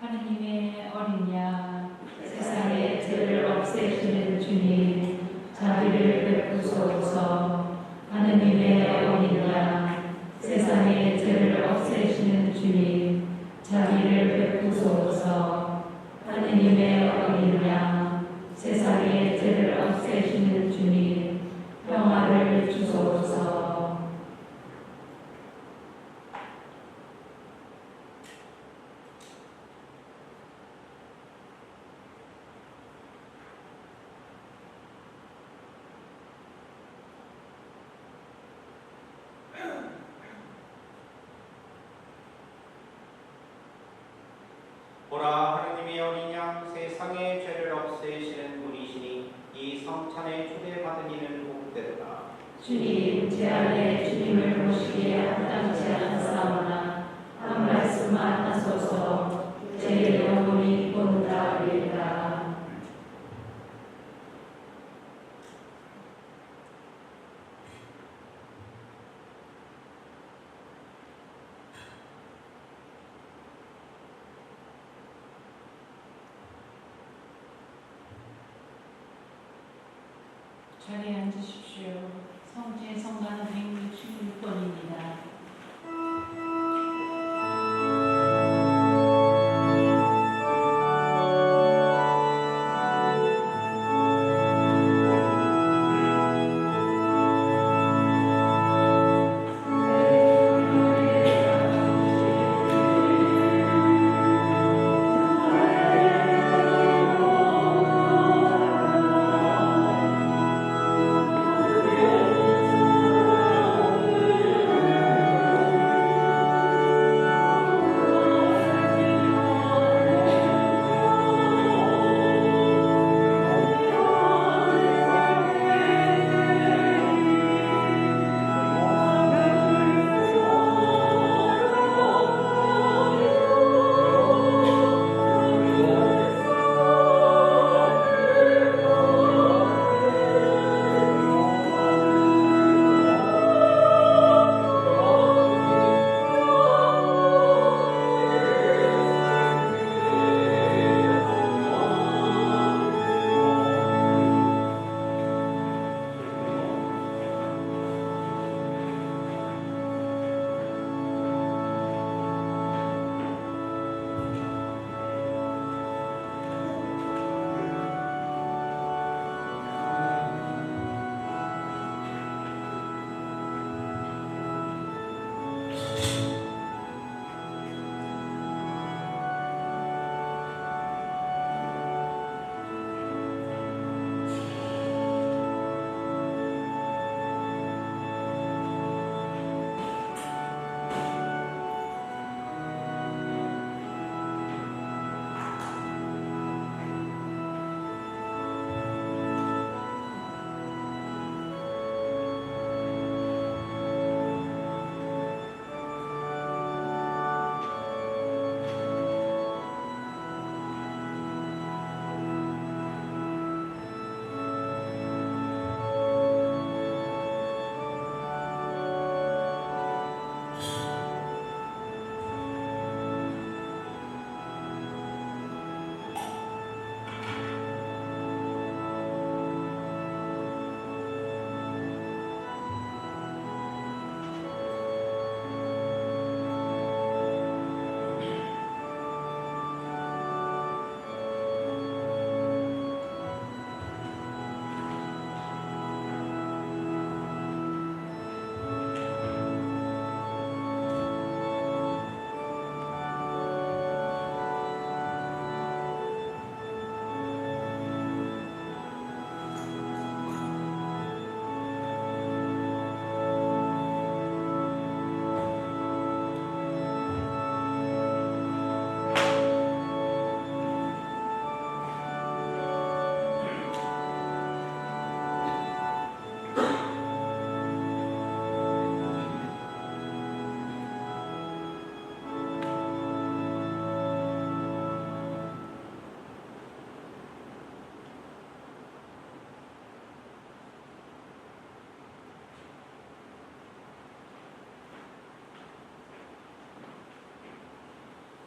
하느님의 어린 양, 세상의 죄를 없애시는 주님, 자비를 베푸소서. 하느님의 어린 양, 세상의 죄를 없애시는 주님, 자비를 베푸소서. 하느님의 어린 양, 세상의 죄를 없애시는 주님, 평화를 주소서. 보라 하느님의 어린 양 세상의 죄를 없애시는 분이시니 이 성찬에 초대받은 이는 복되도다. 주님, 제 안에 주님을 모시기에 합당치 않사오나 한 말씀만 하소서. 제 영혼이 본다리이다. 자리에 앉으십시오. 성지의 성가는 166번입니다. 주님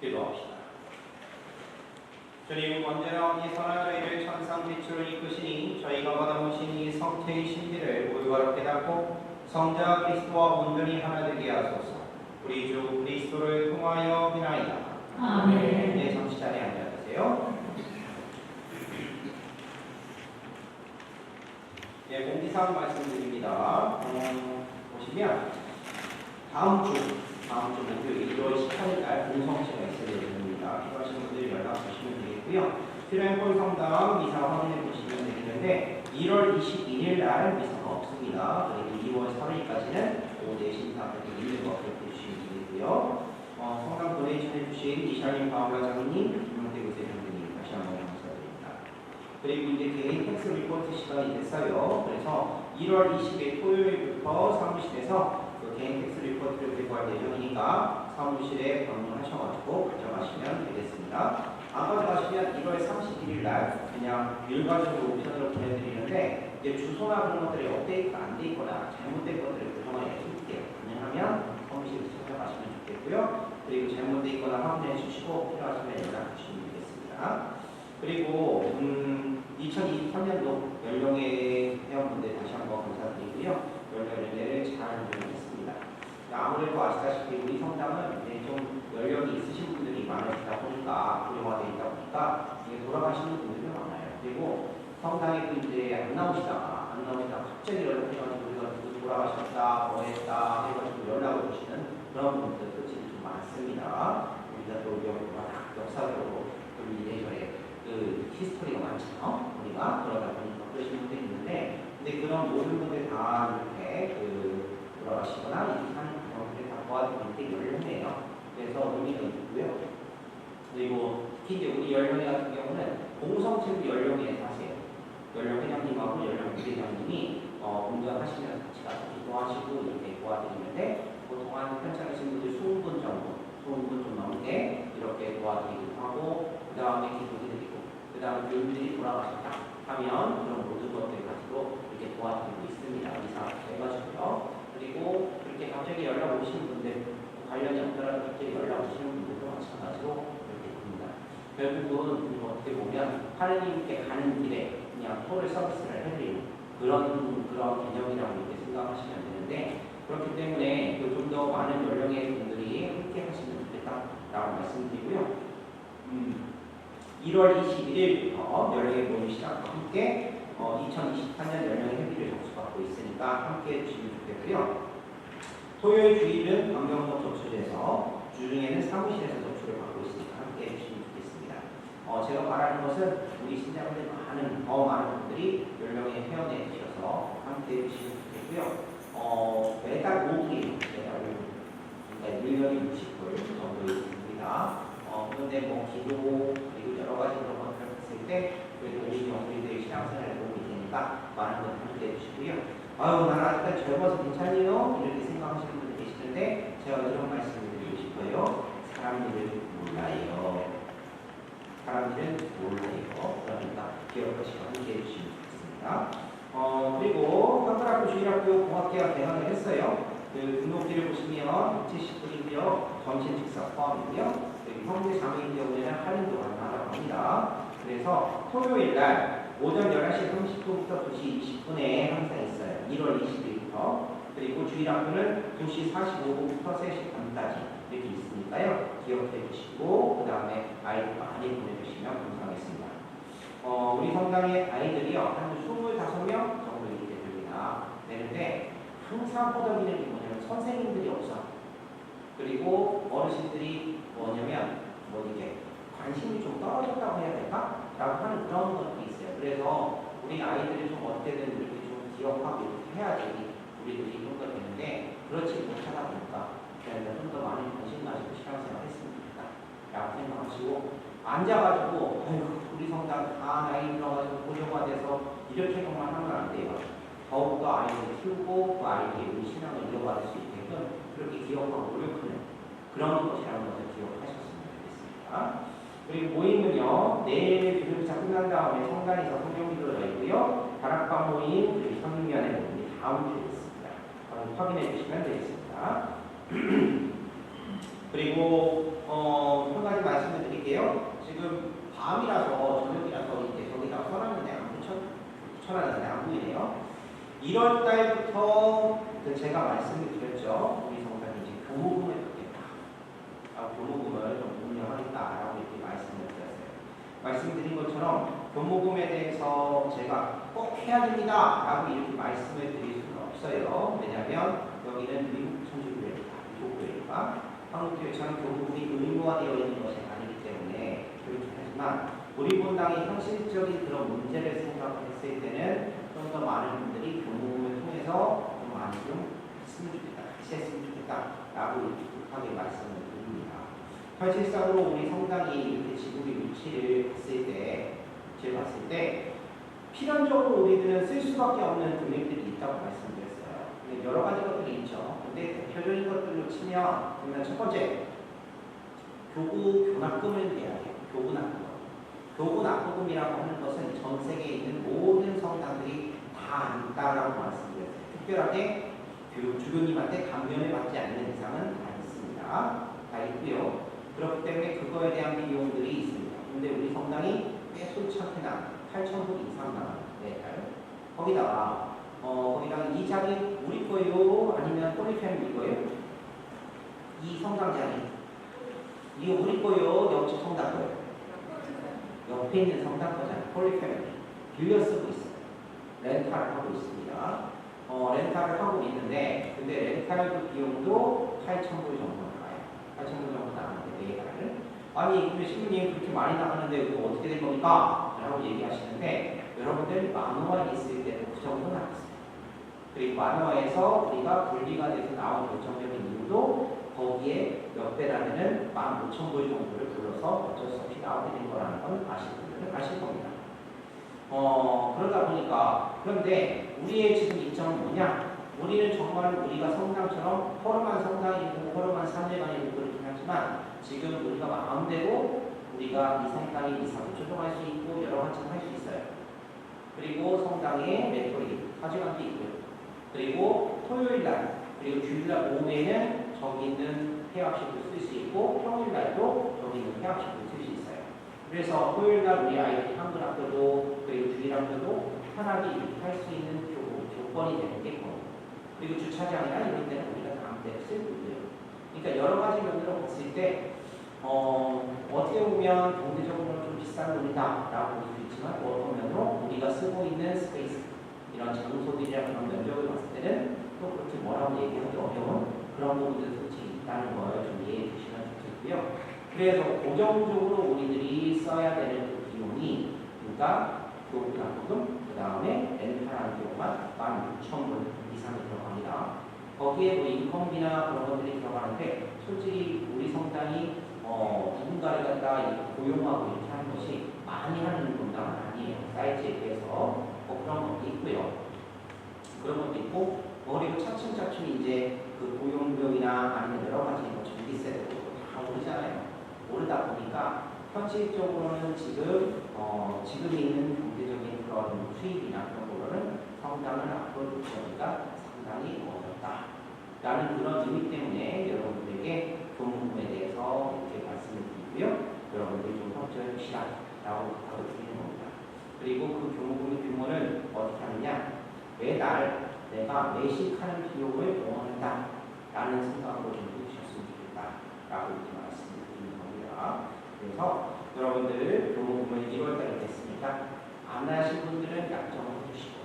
기도합시다. 주님, 언제나 이 선한 저희를 천상 빛으로 이끄시니 저희가 받아보신 이 성태의 신비를 올바로 깨닫고 성자 그리스도와 온전히 하나 되게 하소서. 우리 주 그리스도를 통하여 비나이다. 아멘. 네, 잠시 자리에 앉아주세요. 예, 공지사항 말씀드립니다. 보시면 다음 주 목요일 1월 18일 날 공성체가 있어야 됩니다. 필요하신 분들이 연락 주시면 되겠고요. 필요한 꼴 성당 미사 확인해 보시면 되겠는데 1월 21일 날 미사가 없습니다. 그리고 2월 3일까지는 오후 4시 이상부터 있는 거 그렇게 주시면 되겠고요. 성당 도네이션해 주신 이샤님 바울라 장로님, 김용대 교세 장로님 다시 한번 감사드립니다. 그리고 이제 개인 텍스 리포트 시간이 됐어요. 그래서 1월 20일 토요일부터 사무실에서 그 개인 텍스 리포트를 제공할 예정이니까 사무실에 방문하셔가지고 가져가시면 되겠습니다. 안 가져가시면 1월 31일 날 그냥 일괄적으로 옵션으로 보내드리는데 이제 주소나 그런 것들이 업데이트가 안 돼 있거나 잘못된 것들을 그동안에 해줄게요. 가능하면 사무실에서 찾아가시면 좋겠고요. 그리고 잘못돼 있거나 확인해 주시고 필요하시면 연락 주시면 되겠습니다. 그리고 2023년도 연령의 회원분들 다시 한번 감사드리고요. 연령을 잘 운영했습니다. 아무래도 아시다시피 우리 성당은 이제 좀 연령이 있으신 분들이 많으시다 보니까 고령화되어 있다 보니까 이게 돌아가시는 분들이 많아요. 그리고 성당에 또 이제 안 나오시다가 갑자기 연락해가지고 우리가 누구 돌아가셨다, 뭐 했다 해가지고 연락을 주시는 그런 분들도 지금 좀 많습니다. 우리가 또 역사적으로 이래저래 그 히스토리가 많잖아요. 우리가 그러다 보니까 그러신 분들이 있는데 근데 그런 모든 분들 다 이렇게 돌아가시거나 이렇게 하는 그런 분들 다 도와드리는 게 연령이에요. 그래서 의미가 있고요. 그리고 특히 이제 우리 연령회 같은 경우는 공성체도 연령회에 사세요. 연령회장님하고 연령부대장님이 운전하시면서 같이 가서 기도하시고 이렇게 도와드리는데 보통 한 편찮으신 분들 20분 정도, 20분 좀 넘게 이렇게 도와드리기도 하고 그 다음에 기도드리고 그 다음에 교인들이 돌아가셨다 하면 그런 모든 것들을 가지고 이렇게 도와드리고 있습니다. 이사 해가지고요. 그리고 그렇게 갑자기 연락 오시는 분들 관련이 없더라도 갑자기 연락 오시는 분들도 마찬가지로 이렇게 됩니다. 결국은 어떻게 보면 하느님께 가는 길에 그냥 토를 서비스를 해드리는 그런 개념이라고 이렇게 생각하시면 되는데 그렇기 때문에 좀 더 많은 연령의 분들이 함께 하시면 좋겠다라고 말씀드리고요. 1월 21일부터 연령의 모임 시작과 함께 2024년 연령의 회비를 접수받고 있으니까 함께 해주시면 좋겠고요. 토요일 주일은 환경법 접수돼서 주중에는 사무실에서 접수를 받고 있으니까 함께 해주시면 좋겠습니다. 제가 말하는 것은 우리 신자분들 더 많은 분들이 연령의 회원에 주셔서 함께 해주시면 좋겠고요. 매달 5분이에요. 그러니까 1년에 60불 정도 있습니다. 그런데 뭐 기도 그리고 여러 가지 그런 것들을 했을 때 그래도 우리 영웅들의 신앙생활에 도움이 되니까 많은 분 함께 해주시고요. 아유 나는 아직까지 젊어서 괜찮아요 이렇게 생각하시는 분들 계시는데 제가 이런 말씀을 드리고 싶어요. 사람들은 몰라요. 그러니까 기억하시고 함께 해주시면 좋겠습니다. 그리고 한글학교 주일학교 공학계가 개강을 했어요. 그 등록비를 보시면 70불이고요. 점심 식사 포함이고요. 형제 자매인 경우에는 할인도 가능하다고 합니다. 그래서 토요일 날 오전 11시 30분부터 2시 20분에 항상 있어요. 1월 20일부터. 그리고 주일학교는 2시 45분부터 3시 반까지 이렇게 있으니까요. 기억해 주시고 그 다음에 아이들 많이 보내주시면 감사하겠습니다. 우리 성당의 아이들이요. 한 25명 정도 이렇게 됩니다. 되는데 항상 호덕이는 게 뭐냐면 선생님들이 없어. 그리고 어르신들이 뭐냐면 이게 관심이 좀 떨어졌다고 해야 될까? 라고 하는 그런 것들이 있어요. 그래서 우리 아이들이 좀 어떻게든 이렇게 좀 기억하고 이렇게 해야지 우리들이 이런 거 되는데 그렇지 못하다 보니까 좀 더 많은 관심 가지고 신앙생활 했으면 좋겠다 라고 생각하시고 앉아가지고 아유 우리 성당 다 나이 들어가지고 고령화 돼서 이렇게만 하면 안 돼요. 더욱더 아이를 키우고 그 아이에게 우리 신앙을 이어받을 수 있게끔 그렇게 기억하고 노력하는 그런 것이라는 것을 기억하셨으면 좋겠습니다. 그리고 모임은요 내일 기도부차 끝난 다음에 성당에서 성경이 들어져 있고요. 다락방 모임 그리고 성인면회 모임이 다음 주에 있습니다. 확인해 주시면 되겠습니다. 그리고 한 가지 말씀을 드릴게요. 지금 밤이라서 저녁이라서 이제 저기다 써놨는데 안 붙여놨는데 안 보이네요. 1월 달부터 제가 말씀을 드렸죠. 우리 성당이 이제 교무금을 받겠다. 교무금을 좀 운영하겠다라고 이렇게 말씀을 드렸어요. 말씀드린 것처럼 교무금에 대해서 제가 꼭 해야 됩니다라고 이렇게 말씀을 드릴 수는 없어요. 왜냐하면 여기는 미국 천주교회입니다. 미국 교회가 한국교회처럼 교무금이 의무화되어 있는 것이 아니기 때문에 그렇긴 하지만 우리 본당이 현실적인 그런 문제를 생각했을 때는 좀 더 많은 분들이 교무금을 통해서 좀 많이 좀 했으면 좋겠다, 같이 했으면 좋겠다라고 이렇게 급하게 말씀을 드립니다. 현실적으로 우리 성당이 이렇게 지구의 위치를 봤을 때 필연적으로 우리들은 쓸 수밖에 없는 금액들이 있다고 말씀드렸어요. 여러 가지 것들이 있죠. 근데 대표적인 것들로 치면 그러면 첫 번째 교납금을 내야 돼요. 교납금이라고 하는 것은 전 세계에 있는 모든 성당들이 다 있다라고 말씀드렸어요. 특별하게 주교님한테 감면을 받지 않는 이상은 다 있습니다. 다 있고요. 그렇기 때문에 그거에 대한 비용들이 있습니다. 근데 우리 성당이 꽤 솔직하게나 8,000불 이상 나가는 매달. 거기다가 이 자리 우리 거예요? 아니면 폴리패밀리 거예요? 이 성당 자리 이게 우리 거예요? 옆집 성당 거예요? 옆에 있는 성당 거잖아요. 폴리패밀리 빌려 쓰고 있어요. 렌탈을 하고 있습니다. 렌탈을 하고 있는데 근데 렌탈 비용도 8,000불 정도 나가요. 8,000불 정도 나가는데 매달. 아니 근데 신부님 그렇게 많이 나가는데 이거 어떻게 된 겁니까? 라고 얘기하시는데 여러분들 만호화 있을 때도 그 정도 나갔어요. 그리고 만호화에서 우리가 분리가 돼서 나온 결정적인 이유도 거기에 몇 배라는 15,000불 정도를 불러서 어쩔 수 없이 나오게 된 거라는 건 아시는 분들은 아실 겁니다. 그러다 보니까 그런데 우리의 지금 입장은 뭐냐? 우리는 정말 우리가 성당처럼 허름한 성당이고 허름한 사제관이고 그렇긴 하지만 지금 우리가 마음대로 우리가 이 성당에 이사도 조정할 수 있고 여러 가지 할 수 있어요. 그리고 성당에 메토리 사제관도 있고요. 그리고 토요일날 그리고 주일날 오후에는 저기 있는 폐합식도 쓸 수 있고 평일날도 저기 있는 폐합식도 쓸 수 있어요. 그래서 토요일날 우리 아이들 한글학교도 그리고 주일학교도 편하게 이렇게 할 수 있는 조건이 되는 게 그리고 주차장이나 이런 데는 우리가 마음대로 쓸 수 있고요. 그러니까 여러 가지 면으로 봤을 때 어떻게 보면 경제적으로 좀 비싼 돈이다라고 볼 수 있지만 어떤 면으로 우리가 쓰고 있는 스페이스 이런 장소들이랑 그런 면적을 봤을 때는 또 그렇게 뭐라고 얘기하기 어려운 그런 부분들이 솔직히 있다는 걸 좀 이해해 주시면 좋겠고요. 그래서 고정적으로 우리들이 써야 되는 그 비용이 그러니까 교부납금 그 다음에 렌탈하는 비용만 16,000불 이상이 들어갑니다. 거기에 뭐 인건비나 그런 것들이 들어가는데 솔직히 우리 성당이 누군가를 갖다 고용하고 이렇게 하는 것이 많이 하는 분당은 아니에요. 사이즈에 비해서 그런 것도 있고요. 그런 것도 있고 그리고 차츰차츰 이제 그 고용비용이나 아니면 여러 가지 뭐 전기세도 다 오르잖아요. 오르다 보니까 현실적으로는 지금 있는 경제적인 그런 수입이나 그런 거로는 성당을 앞으로 놓기가 상당히 어렵다라는 그런 의미 때문에 여러분들에게 교무금에 대해서 이렇게 말씀을 드리고요. 여러분들이 좀 협조해 주시라라고 부탁을 드리는 겁니다. 그리고 그 교무금의 규모를 어떻게 하느냐? 매달 내가 매식하는 비용을 동원한다라는 생각으로 좀 해주셨으면 좋겠다라고 이렇게 말씀을 드리는 겁니다. 그래서 여러분들 교무금을 1월달에 됐으니까 안 하신 분들은 약정을 해주시고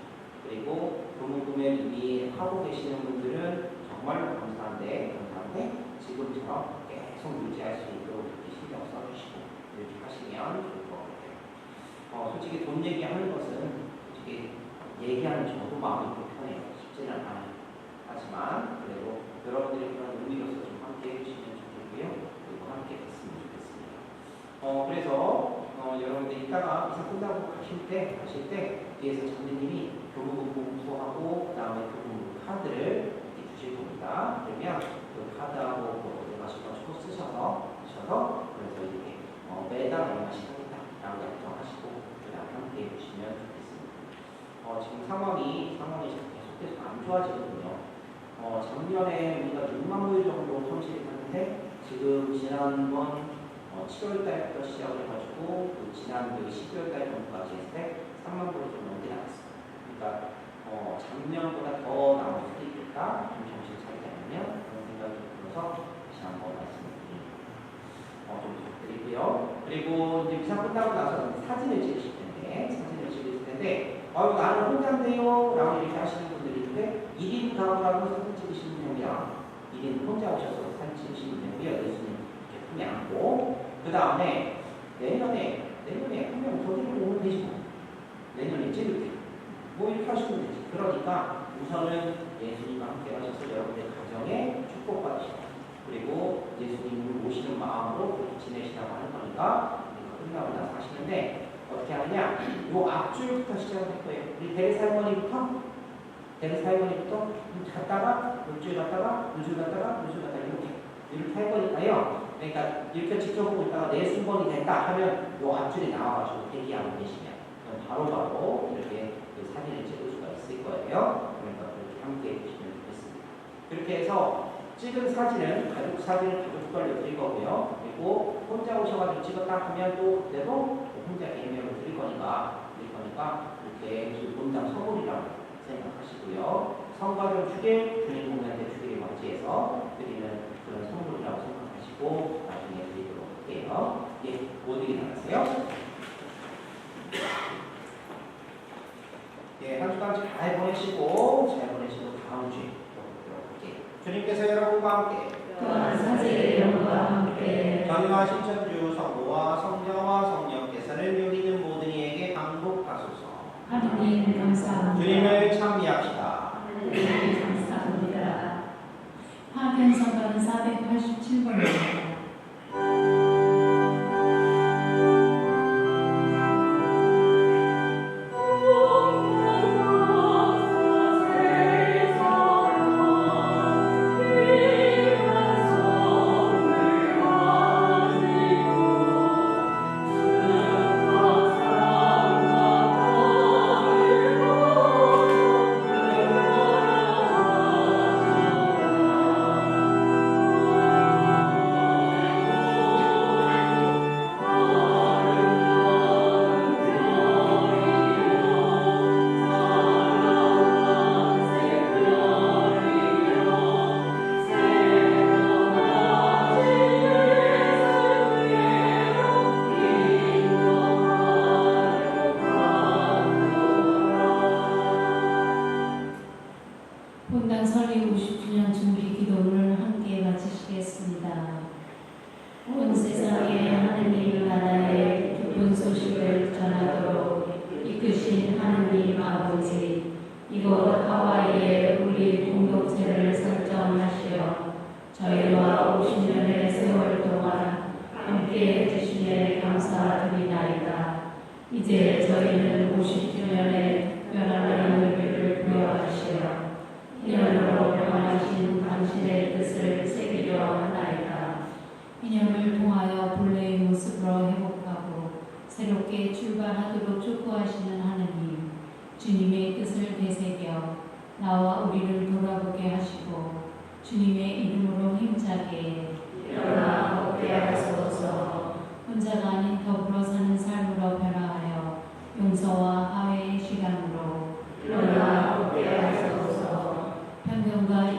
그리고 교무금을 이미 하고 계시는 분들은 정말로 감사한데 지금처럼 계속 유지할 수 있도록 이렇게 신경 써주시고 이렇게 하시면 좋을 것 같아요. 솔직히 돈 얘기하는 것은 솔직히 얘기하는 저도 마음이 불편해요. 쉽지는 않아요. 하지만 그래도 여러분들의 그런 의미로서 좀 함께 해주시면 좋겠고요. 그리고 함께 했으면 좋겠습니다. 그래서 여러분들 이따가 이사 끝나고 가실 때 뒤에서 장로님이 교무금 봉투하고 그 다음에 교무금 카드를 이렇게 주실 겁니다. 그러면 그 카드하고 마시고 쓰셔서 그래서 이렇게 매달 얼마씩 하겠다라고 약정하시고 그 다음에 함께 해주시면 좋겠습니다. 지금 상황이 계속해서 안 좋아지거든요. 작년에 우리가 6만 불 정도 손실을 했는데 지금 지난번 7월 달부터 시작을 해가지고 지난 12월 달 정도까지 했을 때 3만 불이 좀 넘게 나왔어요. 그러니까 작년보다 더 나올 수도 있겠다. 좀 정신 차리지 않으면 그런 생각이 들어서 다시 한번 말씀드리고요. 그리고 이제 미사 끝나고 나서 사진을 찍으실 텐데 나는 혼자인데요 라고 이렇게 하시는 분들이 있는데 1인 가구라고 사진 찍으시는 분이랑 1인 혼자 오셔서 사진 찍으시는 분이고요. 예수님 이렇게 품에 안고 그 다음에 내년에 한 명 더 데리고 오면 되지 뭐. 내년에 찍을게 뭐 이렇게 하시면 되지. 그러니까 우선은 예수님과 함께 하셔서 여러분의 가정에 축복받으시고 그리고 예수님을 모시는 마음으로 그렇게 지내시라고 하는 거니까 끝나고 나서 하시는데 어떻게 하느냐? 요 앞줄부터 시작을 할 거예요. 우리 데레스 할머니부터 갔다가 요줄 갔다가 이렇게 할 거니까요. 그러니까 이렇게 지켜보고 있다가 내 순번이 됐다 하면 요 앞줄이 나와가지고 대기하고 계시면 바로바로 이렇게 사진을 찍을 수가 있을 거예요. 그러니까 그렇게 함께 해주시면 좋겠습니다. 그렇게 해서 찍은 사진은 가족 사진을 가족 걸로 드릴 거고요. 그리고 혼자 오셔가지고 찍었다 하면 또 그때도 혼자 개인명을 드릴 거니까 이렇게 본당 선물이라고 생각하시고요. 성가정 주일, 주님 공연대 주일에 맞이해서 드리는 그런 선물이라고 생각하시고 나중에 드리도록 할게요. 예, 모두에게 나가세요. 예, 한 주간 잘 보내시고 다음 주에 뵙도록 할게요. 주님께서 여러분과 함께 또한 사제의 영과 함께 전능하신 천주 성부와 성자와 성령께서는 여기 있는 모든 이에게 항복하소서. 하느님 감사합니다. 주님을 찬미합시다. 하느님 감사합니다. 화편성가는 487번입니다. 본당 설립 50주년 준비 기도를 함께 마치시겠습니다. 온 세상에 하느님 나라의 기쁜 소식을 전하도록 이끄신 하느님 아버지, 이곳 하와이에 우리 공동체를 설정하시어 저희와 50년의 세월 동안 함께 해주시에 감사드리나이다. 이제 저희는 50주년의 특별한 의미를 부여하시어 이념으로 변하신 당신의 뜻을 새기려 하나이다. 이념을 통하여 본래의 모습으로 회복하고 새롭게 출발하도록 촉구하시는 하느님, 주님의 뜻을 되새겨 나와 우리를 돌아보게 하시고 주님의 이름으로 힘차게 일어나 걷게 하소서. 혼자가 아닌 더불어 사는 삶으로 변화하여 용서와 화해의 시간으로 일어나 걷게 하소서. 편견과